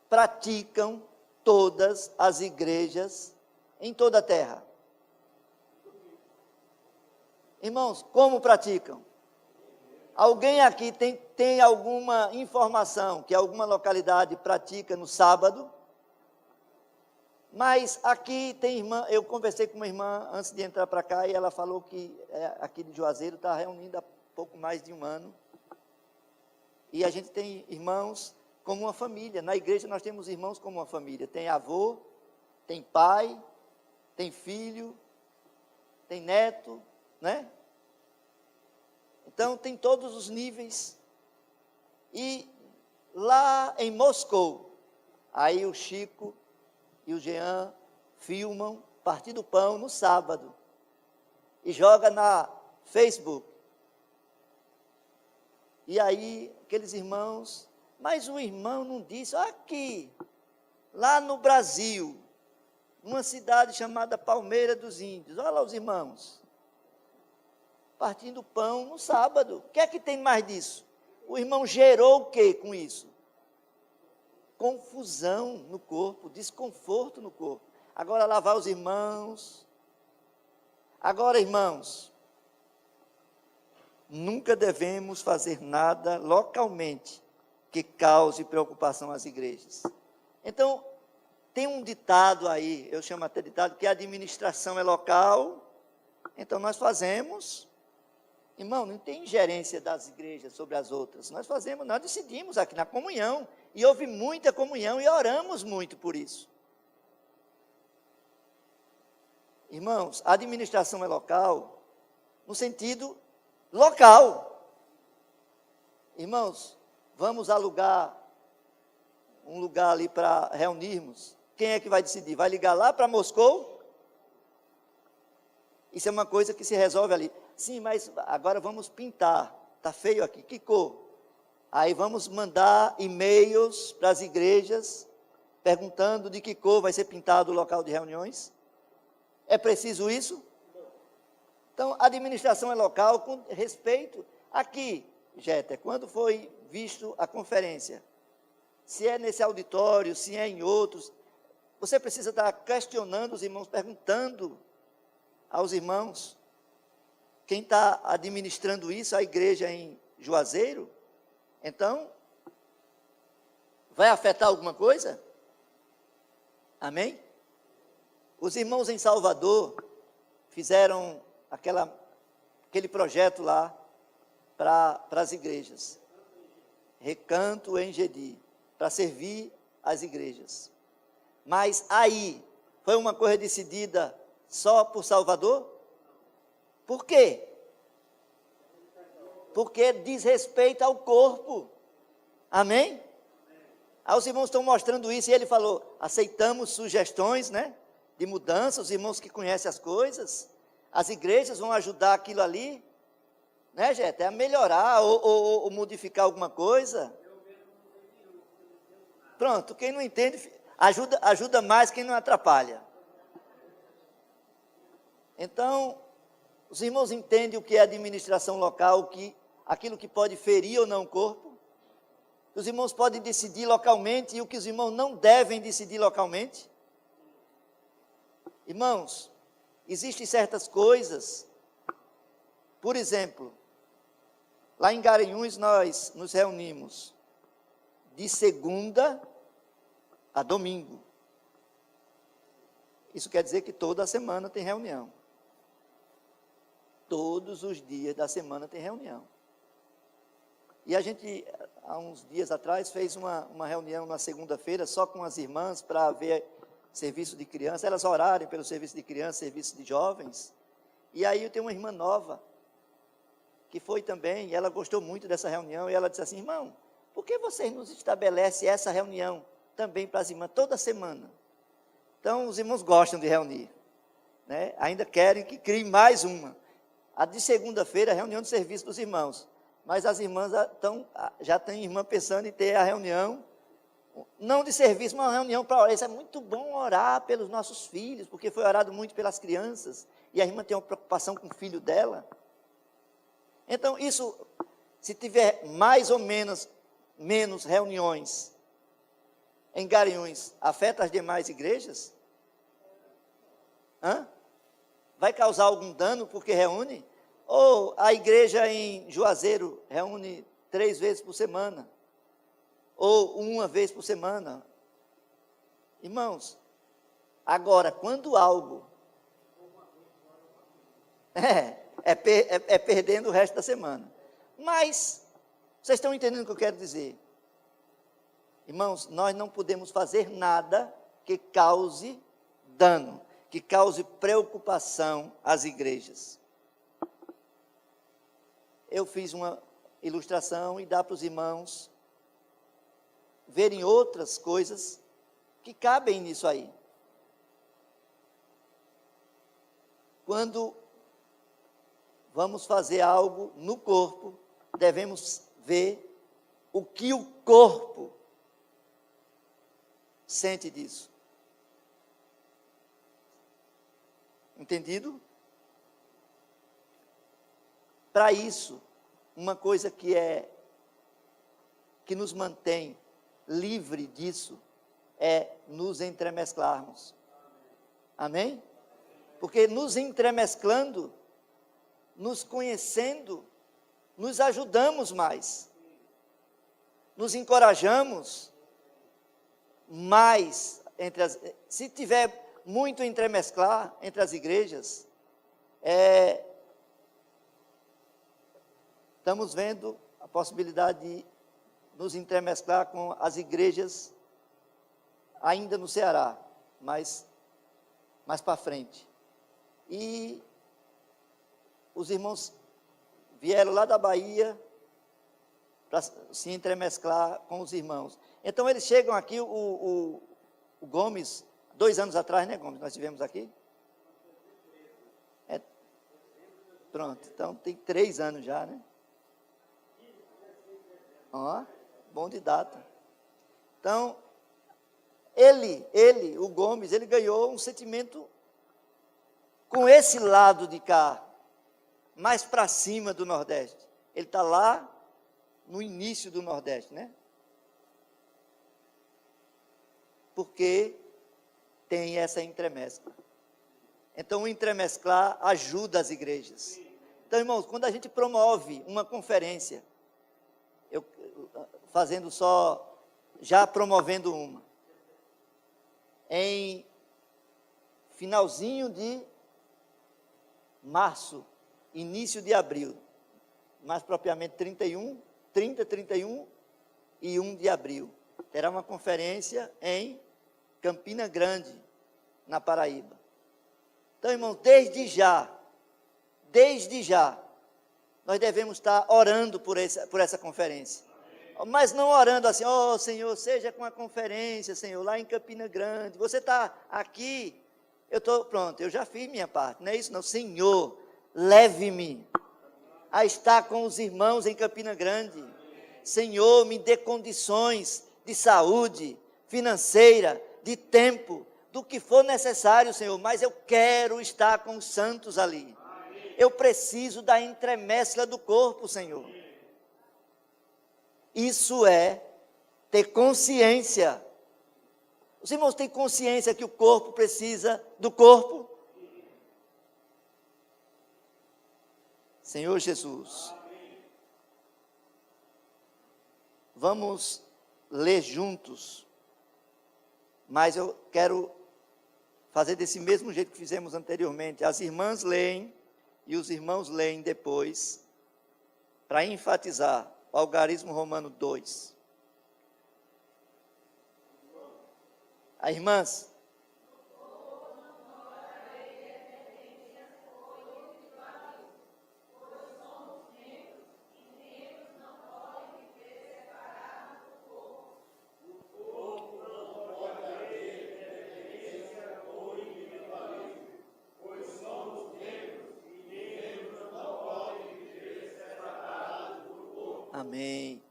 praticam todas as igrejas em toda a terra? Irmãos, como praticam? Alguém aqui tem alguma informação que alguma localidade pratica no sábado? Mas aqui tem irmã, eu conversei com uma irmã antes de entrar para cá e ela falou que aqui de Juazeiro está reunindo há pouco mais de um ano. E a gente tem irmãos como uma família. Na igreja nós temos irmãos como uma família. Tem avô, tem pai, tem filho, tem neto, né? Então tem todos os níveis. E lá em Moscou, aí o Chico e o Jean filmam partir do pão no sábado e joga na Facebook. E aí aqueles irmãos, mas o irmão não disse, aqui, lá no Brasil, numa cidade chamada Palmeira dos Índios, olha lá os irmãos, partindo pão no sábado. O que é que tem mais disso? O irmão gerou o que com isso? Confusão no corpo, desconforto no corpo. Agora lá vai os irmãos. Agora, irmãos, nunca devemos fazer nada localmente que cause preocupação às igrejas. Então, tem um ditado aí, eu chamo até ditado, que a administração é local, então nós fazemos. Irmão, não tem ingerência das igrejas sobre as outras. Nós decidimos aqui na comunhão. E houve muita comunhão e oramos muito por isso. Irmãos, a administração é local, no sentido local. Irmãos, vamos alugar um lugar ali para reunirmos. Quem é que vai decidir? Vai ligar lá para Moscou? Isso é uma coisa que se resolve ali. Sim, mas agora vamos pintar. Está feio aqui, que cor? Aí vamos mandar e-mails para as igrejas, perguntando de que cor vai ser pintado o local de reuniões. É preciso isso? Então, a administração é local com respeito. Aqui, Jéter, quando foi visto a conferência, se é nesse auditório, se é em outros, você precisa estar questionando os irmãos, perguntando aos irmãos. Quem está administrando isso, a igreja em Juazeiro, então, vai afetar alguma coisa? Amém? Os irmãos em Salvador fizeram aquele projeto lá para as igrejas. Recanto em Gedi, para servir as igrejas. Mas aí, foi uma coisa decidida só por Salvador? Por quê? Porque diz respeito ao corpo. Amém? Aí os irmãos estão mostrando isso, e ele falou, aceitamos sugestões, né, de mudança, os irmãos que conhecem as coisas, as igrejas vão ajudar aquilo ali, né, gente, a melhorar ou modificar alguma coisa. Pronto, quem não entende, ajuda mais quem não atrapalha. Então, os irmãos entendem o que é administração local, aquilo que pode ferir ou não o corpo. Os irmãos podem decidir localmente e o que os irmãos não devem decidir localmente. Irmãos, existem certas coisas, por exemplo, lá em Garanhuns nós nos reunimos de segunda a domingo. Isso quer dizer que toda semana tem reunião. todos os dias da semana tem reunião. E a gente, há uns dias atrás, fez uma reunião na segunda-feira, só com as irmãs, para ver serviço de criança, elas orarem pelo serviço de criança, serviço de jovens. E aí eu tenho uma irmã nova, que foi também, e ela gostou muito dessa reunião, e ela disse assim: irmão, por que vocês nos estabelecem essa reunião também para as irmãs, toda semana? Então, os irmãos gostam de reunir, né? Ainda querem que crie mais uma. A de segunda-feira é a reunião de serviço dos irmãos, mas as irmãs já tem irmã pensando em ter a reunião, não de serviço, mas uma reunião para orar. Isso é muito bom, orar pelos nossos filhos, porque foi orado muito pelas crianças, e a irmã tem uma preocupação com o filho dela. Então, isso, se tiver mais ou menos reuniões em Garanhuns, afeta as demais igrejas? Vai causar algum dano porque reúne? Ou a igreja em Juazeiro reúne 3 vezes por semana? Ou 1 vez por semana? Irmãos, agora, quando algo é perdendo o resto da semana. Mas, vocês estão entendendo o que eu quero dizer? Irmãos, nós não podemos fazer nada que cause dano, que cause preocupação às igrejas. Eu fiz uma ilustração e dá para os irmãos verem outras coisas que cabem nisso aí. Quando vamos fazer algo no corpo, devemos ver o que o corpo sente disso. Entendido? Para isso, uma coisa que nos mantém livre disso é nos entremesclarmos. Amém? Porque nos entremesclando, nos conhecendo, nos ajudamos mais, nos encorajamos mais. Se tiver muito entremesclar entre as igrejas, estamos vendo a possibilidade de nos entremesclar com as igrejas ainda no Ceará, mais para frente. E os irmãos vieram lá da Bahia para se entremesclar com os irmãos. Então eles chegam aqui, o Gomes, 2 anos atrás, né, Gomes, nós estivemos aqui? Pronto, então tem 3 anos já, né? Bom de data. Então, o Gomes, ele ganhou um sentimento com esse lado de cá, mais para cima do Nordeste. Ele está lá no início do Nordeste, né? Porque tem essa entremescla. Então, o entremesclar ajuda as igrejas. Então, irmãos, quando a gente promove uma conferência, já promovendo uma, em finalzinho de março, início de abril, mais propriamente 30, 31 e 1 de abril, terá uma conferência em Campina Grande, na Paraíba. Então, irmãos, desde já, nós devemos estar orando por essa conferência. Mas não orando assim: ó Senhor, seja com a conferência, Senhor, lá em Campina Grande. Você está aqui, eu estou pronto, eu já fiz minha parte. Não é isso não. Senhor, leve-me a estar com os irmãos em Campina Grande. Senhor, me dê condições de saúde, financeira, de tempo, do que for necessário, Senhor, mas eu quero estar com os santos ali. Eu preciso da entremescla do corpo, Senhor. Isso é ter consciência. Os irmãos têm consciência que o corpo precisa do corpo? Senhor Jesus. Vamos ler juntos, mas eu quero fazer desse mesmo jeito que fizemos anteriormente. As irmãs leem e os irmãos leem depois, para enfatizar, o algarismo romano 2. As irmãs. Amém.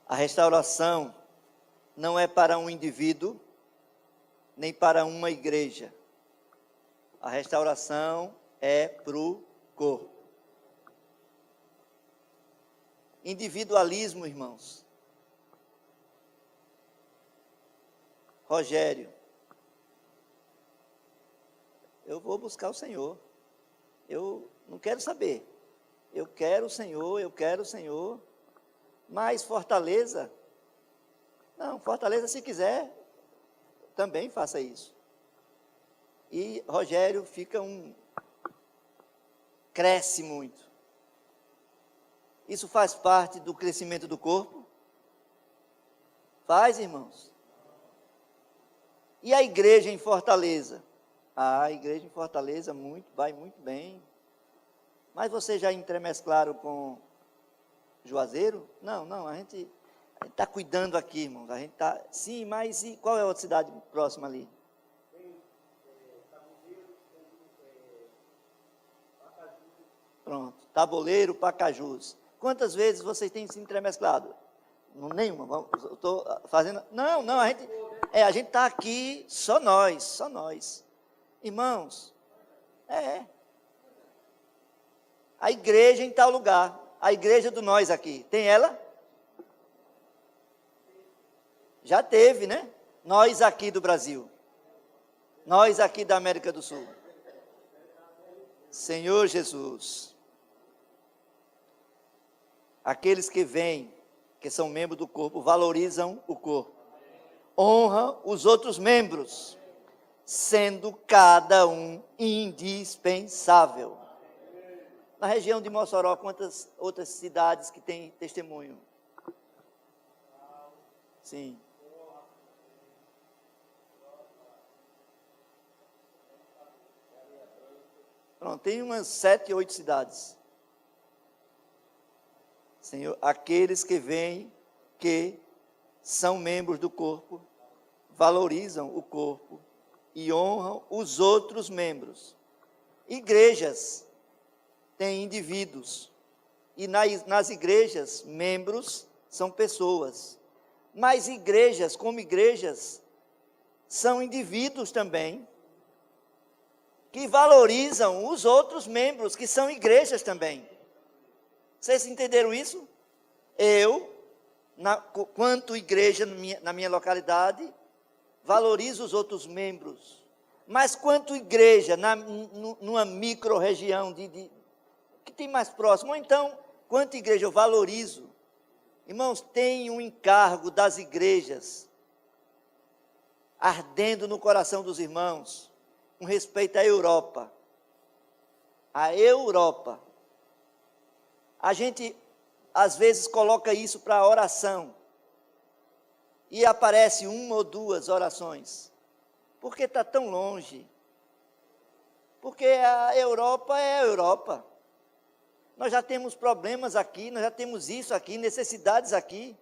A restauração não é para um indivíduo, nem para uma igreja. A restauração é para o corpo. Individualismo, irmãos. Rogério, eu vou buscar o Senhor. Eu não quero saber. Eu quero o Senhor, eu quero o Senhor. Mas Fortaleza, não, Fortaleza, se quiser, também faça isso. E Rogério cresce muito. Isso faz parte do crescimento do corpo? Faz, irmãos. E a igreja em Fortaleza? A igreja em Fortaleza vai muito bem. Mas vocês já entremesclaram com Juazeiro? Não, a gente está cuidando aqui, irmãos. A gente está. Sim, mas e qual é a outra cidade próxima ali? Pronto, Taboleiro, Pacajus. Quantas vezes vocês têm se entremesclado? Nenhuma. Eu estou fazendo. Não, a gente está aqui, só nós. Irmãos, a igreja em tal lugar. A igreja do nós aqui, tem ela? Já teve, né? Nós aqui do Brasil. Nós aqui da América do Sul. Senhor Jesus. Aqueles que vêm, que são membros do corpo, valorizam o corpo. Honram os outros membros, sendo cada um indispensável. Na região de Mossoró, quantas outras cidades que têm testemunho? Sim. Pronto, tem umas 7, 8 cidades. Senhor, aqueles que vêm, que são membros do corpo, valorizam o corpo e honram os outros membros. Igrejas têm indivíduos, e nas igrejas, membros são pessoas. Mas igrejas, como igrejas, são indivíduos também, que valorizam os outros membros, que são igrejas também. Vocês entenderam isso? Eu, quanto igreja na minha localidade, valorizo os outros membros. Mas quanto igreja, numa micro-região que tem mais próximo, ou então, quanto igreja eu valorizo. Irmãos, tem um encargo das igrejas, ardendo no coração dos irmãos, com respeito à Europa. A Europa. A gente, às vezes, coloca isso para a oração. E aparece 1 ou 2 orações. Porque está tão longe. Porque a Europa é a Europa. Nós já temos problemas aqui, nós já temos isso aqui, necessidades aqui.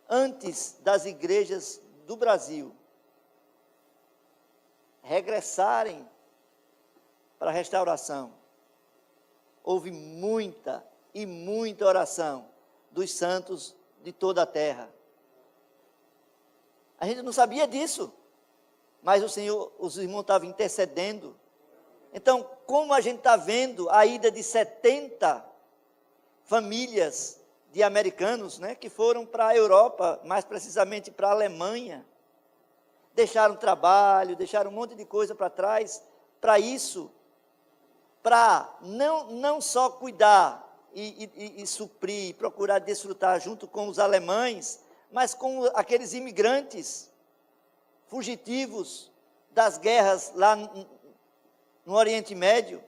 Antes das igrejas do Brasil regressarem para a restauração, houve muita e muita oração dos santos de toda a terra. A gente não sabia disso, mas o Senhor, os irmãos estavam intercedendo. Então, como a gente está vendo a ida de 70 famílias de americanos, né, que foram para a Europa, mais precisamente para a Alemanha, deixaram trabalho, deixaram um monte de coisa para trás, para isso, para não só cuidar e suprir, procurar desfrutar junto com os alemães, mas com aqueles imigrantes, fugitivos, das guerras lá no Oriente Médio?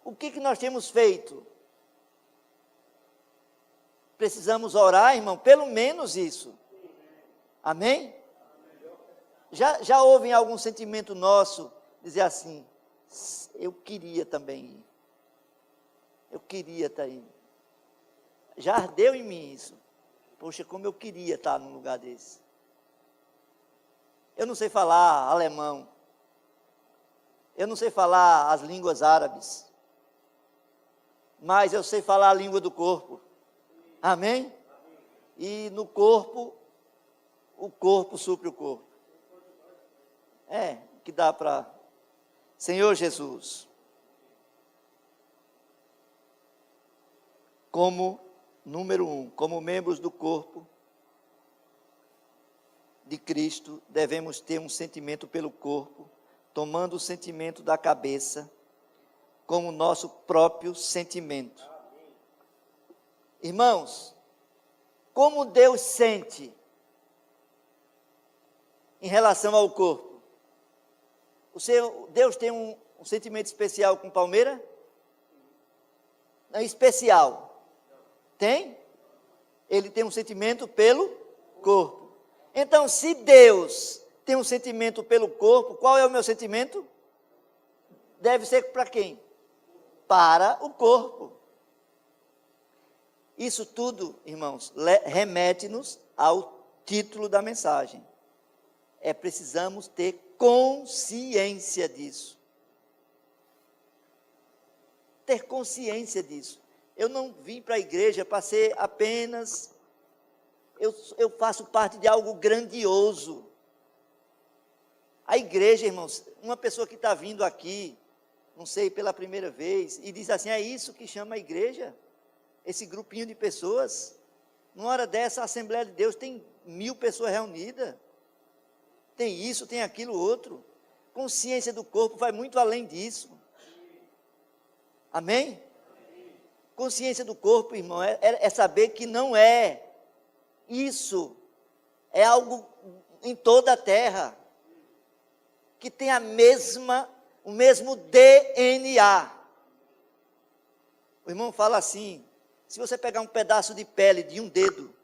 O que nós temos feito? Precisamos orar, irmão, pelo menos isso. Amém? Já houve em algum sentimento nosso dizer assim, eu queria também ir. Eu queria estar indo. Já ardeu em mim isso. Poxa, como eu queria estar num lugar desse. Eu não sei falar alemão. Eu não sei falar as línguas árabes. Mas eu sei falar a língua do corpo. Amém? E no corpo, o corpo supre o corpo. Que dá para... Senhor Jesus, como número 1, como membros do corpo de Cristo, devemos ter um sentimento pelo corpo, tomando o sentimento da cabeça como nosso próprio sentimento. Irmãos, como Deus sente em relação ao corpo? Deus tem um sentimento especial com Palmeira? Não, especial. Tem? Ele tem um sentimento pelo corpo. Então, se Deus tem um sentimento pelo corpo, qual é o meu sentimento? Deve ser para quem? Para o corpo. Isso tudo, irmãos, remete-nos ao título da mensagem. Precisamos ter consciência disso. Ter consciência disso. Eu não vim para a igreja para ser apenas... Eu faço parte de algo grandioso. A igreja, irmãos, uma pessoa que está vindo aqui, não sei, pela primeira vez, e diz assim, é isso que chama a igreja? Esse grupinho de pessoas? Numa hora dessa, a Assembleia de Deus tem 1000 pessoas reunidas. Tem isso, tem aquilo, outro. Consciência do corpo vai muito além disso. Amém? Consciência do corpo, irmão, é saber que não é isso. É algo em toda a terra. Que tem o mesmo DNA. O irmão fala assim, se você pegar um pedaço de pele de um dedo,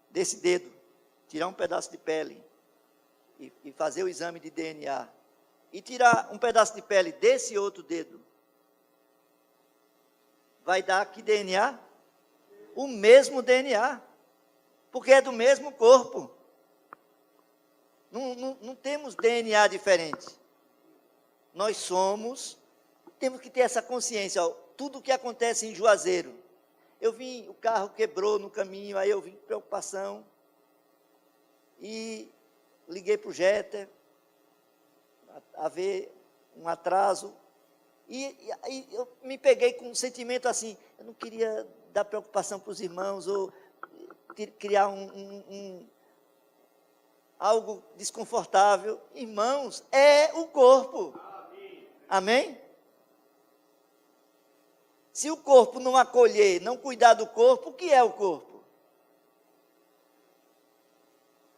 desse dedo, tirar um pedaço de pele, e fazer o exame de DNA, e tirar um pedaço de pele desse outro dedo, vai dar que DNA? O mesmo DNA, porque é do mesmo corpo. Não temos DNA diferente. Nós temos que ter essa consciência, tudo que acontece em Juazeiro. O carro quebrou no caminho, aí eu vim com preocupação, e liguei para o Jeter, haver um atraso, e eu me peguei com um sentimento assim, eu não queria dar preocupação para os irmãos, ou criar algo desconfortável. Irmãos, é o corpo. Amém? Se o corpo não acolher, não cuidar do corpo, o que é o corpo?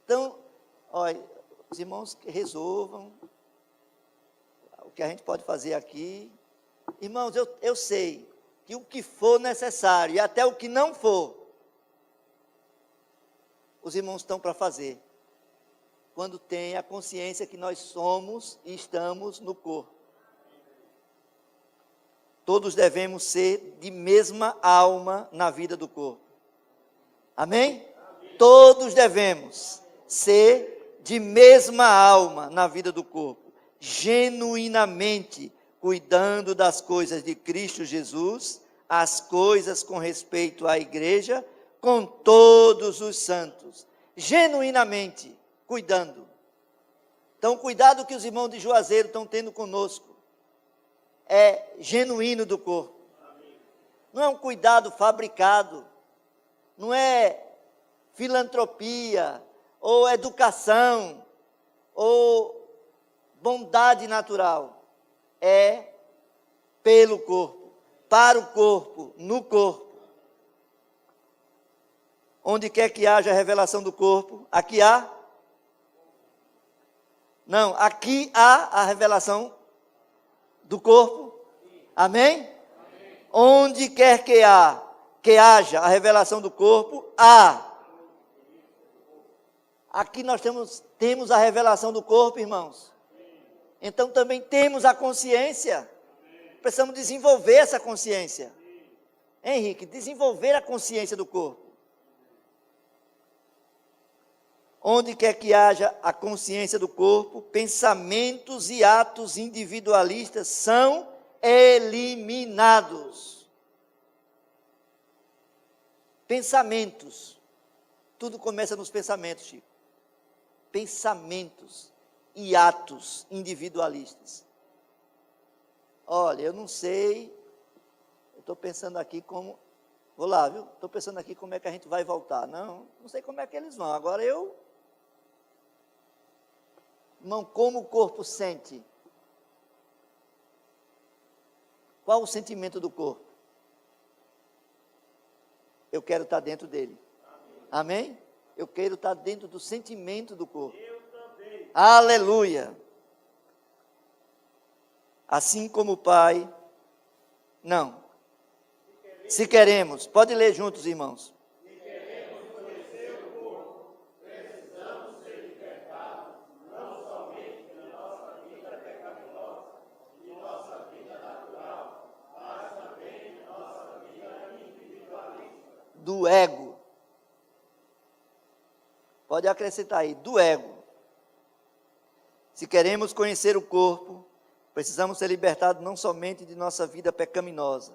Então, olha, os irmãos que resolvam o que a gente pode fazer aqui. Irmãos, eu sei que o que for necessário e até o que não for, os irmãos estão para fazer. Quando tem a consciência que nós somos e estamos no corpo. Todos devemos ser de mesma alma na vida do corpo. Amém? Todos devemos ser de mesma alma na vida do corpo, genuinamente cuidando das coisas de Cristo Jesus, as coisas com respeito à igreja, com todos os santos, genuinamente cuidando. Então, o cuidado que os irmãos de Juazeiro estão tendo conosco é genuíno do corpo. Não é um cuidado fabricado, não é filantropia, ou educação, ou bondade natural. É pelo corpo, para o corpo, no corpo. Onde quer que haja revelação do corpo, aqui há Não, aqui há a revelação do corpo. Amém? Onde quer que haja a revelação do corpo, há. Aqui nós temos a revelação do corpo, irmãos. Então também temos a consciência. Precisamos desenvolver essa consciência. Henrique, desenvolver a consciência do corpo. Onde quer que haja a consciência do corpo, pensamentos e atos individualistas são eliminados. Pensamentos. Tudo começa nos pensamentos, Chico. Pensamentos e atos individualistas. Olha, eu não sei, eu estou pensando aqui como, vou lá, viu? Estou pensando aqui como é que a gente vai voltar. Não sei como é que eles vão. Agora irmão, como o corpo sente? Qual o sentimento do corpo? Eu quero estar dentro dele. Amém? Eu quero estar dentro do sentimento do corpo. Aleluia! Assim como o Pai, não. Se queremos, pode ler juntos, irmãos. Se queremos conhecer o corpo, precisamos ser libertados, não somente da nossa vida pecaminosa e nossa vida natural, mas também da nossa vida individualista. Do ego. Pode acrescentar aí, do ego. Se queremos conhecer o corpo, precisamos ser libertados não somente de nossa vida pecaminosa.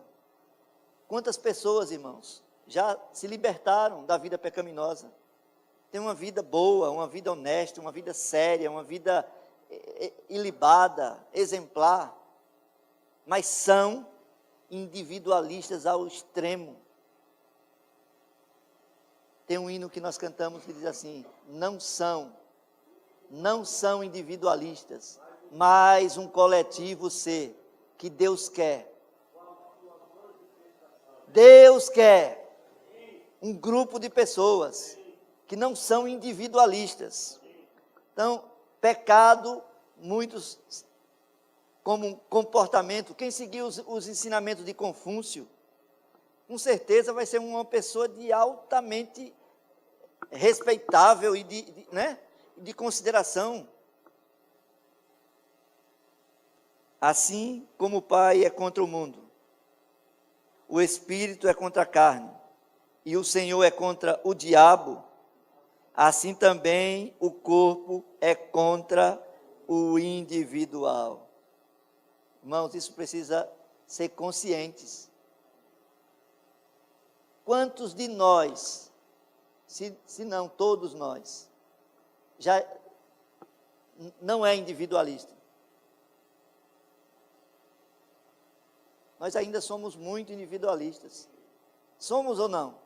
Quantas pessoas, irmãos, já se libertaram da vida pecaminosa? Tem uma vida boa, uma vida honesta, uma vida séria, uma vida ilibada, exemplar, mas são individualistas ao extremo. Tem um hino que nós cantamos que diz assim: não são individualistas, mas um coletivo ser que Deus quer. Deus quer um grupo de pessoas que não são individualistas. Então, pecado, muitos como um comportamento. Quem seguir os ensinamentos de Confúcio, com certeza vai ser uma pessoa de altamente respeitável e de consideração. Assim como o Pai é contra o mundo, o Espírito é contra a carne, e o Senhor é contra o diabo, assim também o corpo é contra o individual. Irmãos, isso precisa ser conscientes. Quantos de nós, se não todos nós, já não é individualista? Nós ainda somos muito individualistas. Somos ou não?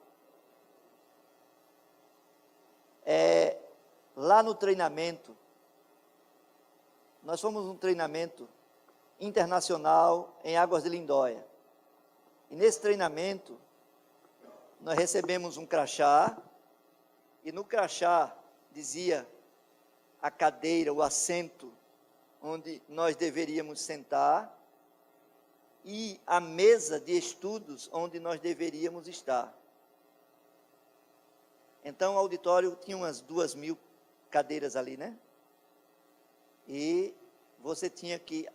Lá no treinamento, nós fomos num treinamento internacional em Águas de Lindóia. E nesse treinamento, nós recebemos um crachá, e no crachá dizia a cadeira, o assento, onde nós deveríamos sentar, e a mesa de estudos onde nós deveríamos estar. Então, o auditório tinha umas 2.000 cadeiras ali, né? E você tinha que,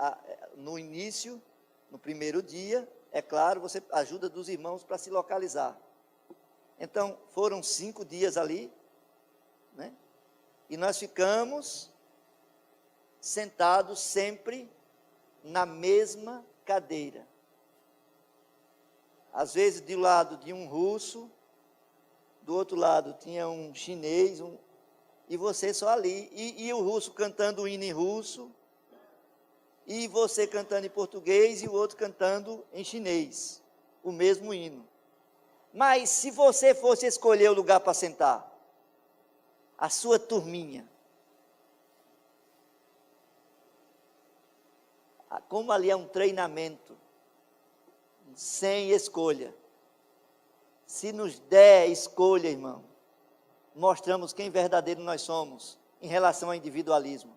no início, no primeiro dia, é claro, você ajuda dos irmãos para se localizar. Então, foram 5 dias ali, né? E nós ficamos sentados sempre na mesma cadeira. Às vezes, do lado de um russo, do outro lado tinha um chinês, e você só ali. E o russo cantando o hino em russo, e você cantando em português, e o outro cantando em chinês, o mesmo hino. Mas se você fosse escolher o lugar para sentar, a sua turminha, como ali é um treinamento, sem escolha, se nos der escolha, irmão, mostramos quem verdadeiro nós somos em relação ao individualismo.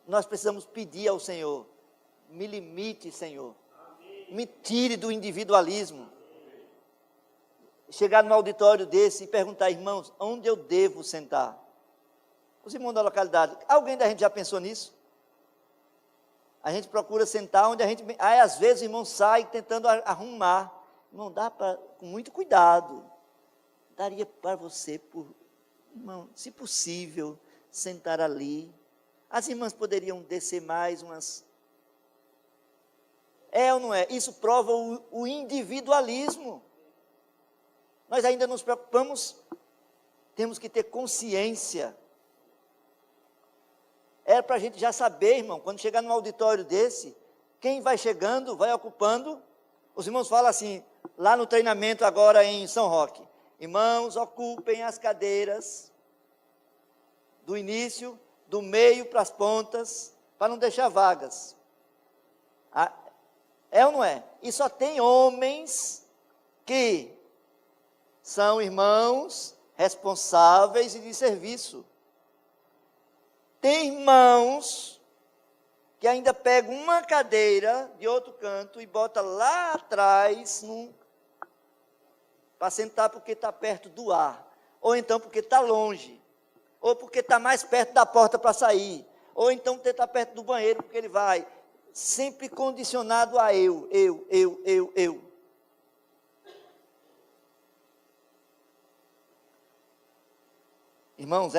nós precisamos pedir ao Senhor, me limite, Senhor, me tire do individualismo. Chegar num auditório desse e perguntar, irmãos, onde eu devo sentar? Os irmãos da localidade, alguém da gente já pensou nisso? A gente procura sentar onde a gente... Aí, às vezes, o irmão sai tentando arrumar. Irmão, dá para, com muito cuidado, daria para você, irmão, se possível, sentar ali. As irmãs poderiam descer mais umas... É ou não é? Isso prova o individualismo. Nós ainda nos preocupamos, temos que ter consciência. Era para a gente já saber, irmão, quando chegar num auditório desse, quem vai chegando, vai ocupando. Os irmãos falam assim, lá no treinamento agora em São Roque, irmãos, ocupem as cadeiras do início, do meio para as pontas, para não deixar vagas. É ou não é? E só tem homens que são irmãos responsáveis e de serviço. Tem irmãos que ainda pegam uma cadeira de outro canto e bota lá atrás para sentar porque está perto do ar, ou então porque está longe, ou porque está mais perto da porta para sair, ou então porque está perto do banheiro porque ele vai, sempre condicionado a eu. Irmãos,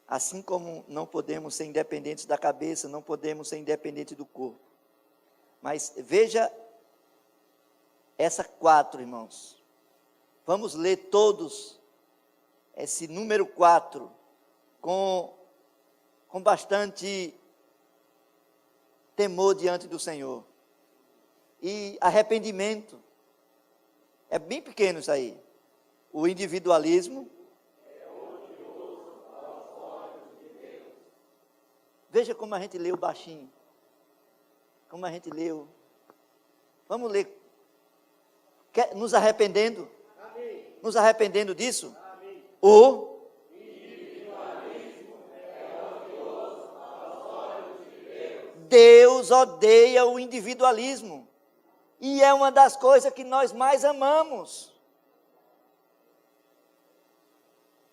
assim como não podemos ser independentes da cabeça, não podemos ser independentes do corpo. Mas veja essa 4, irmãos. Vamos ler todos esse número 4 com bastante temor diante do Senhor. E arrependimento. É bem pequeno isso aí. O individualismo. Veja como a gente leu baixinho. Como a gente leu. Vamos ler. Nos arrependendo. Amém. Nos arrependendo disso. Amém. O individualismo é odioso aos olhos de Deus. Deus odeia o individualismo. E é uma das coisas que nós mais amamos.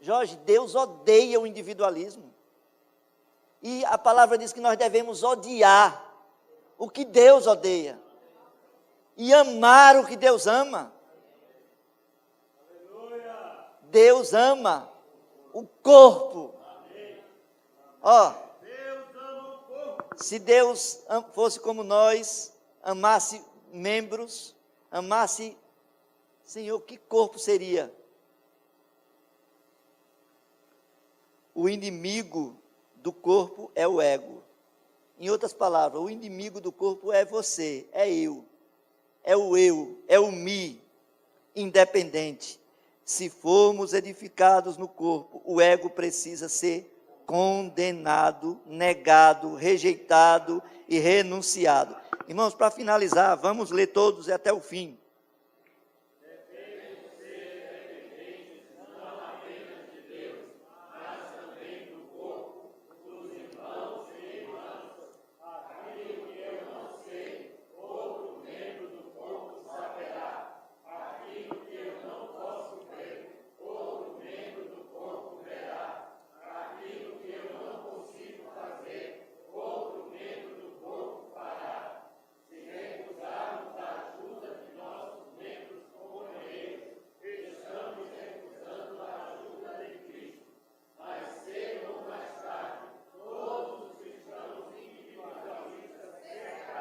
Jorge, Deus odeia o individualismo. E a palavra diz que nós devemos odiar o que Deus odeia. E amar o que Deus ama. Deus ama o corpo. Ó, se Deus fosse como nós, amasse membros, amasse, Senhor, que corpo seria? O inimigo do corpo é o ego. Em outras palavras, o inimigo do corpo é você, é eu, é o me, independente. Se formos edificados no corpo, o ego precisa ser condenado, negado, rejeitado e renunciado. Irmãos, para finalizar, vamos ler todos até o fim.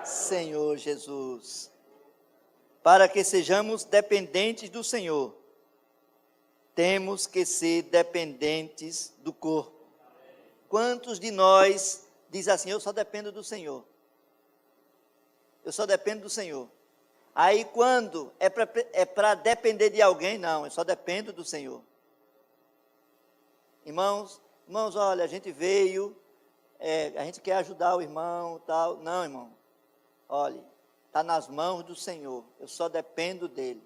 Senhor Jesus, para que sejamos dependentes do Senhor, temos que ser dependentes do corpo. Quantos de nós diz assim, eu só dependo do Senhor? Eu só dependo do Senhor. Aí quando é para depender de alguém, não, eu só dependo do Senhor. Irmãos, olha, a gente veio, a gente quer ajudar o irmão, tal. Não, irmão. Olhe, está nas mãos do Senhor, eu só dependo dEle.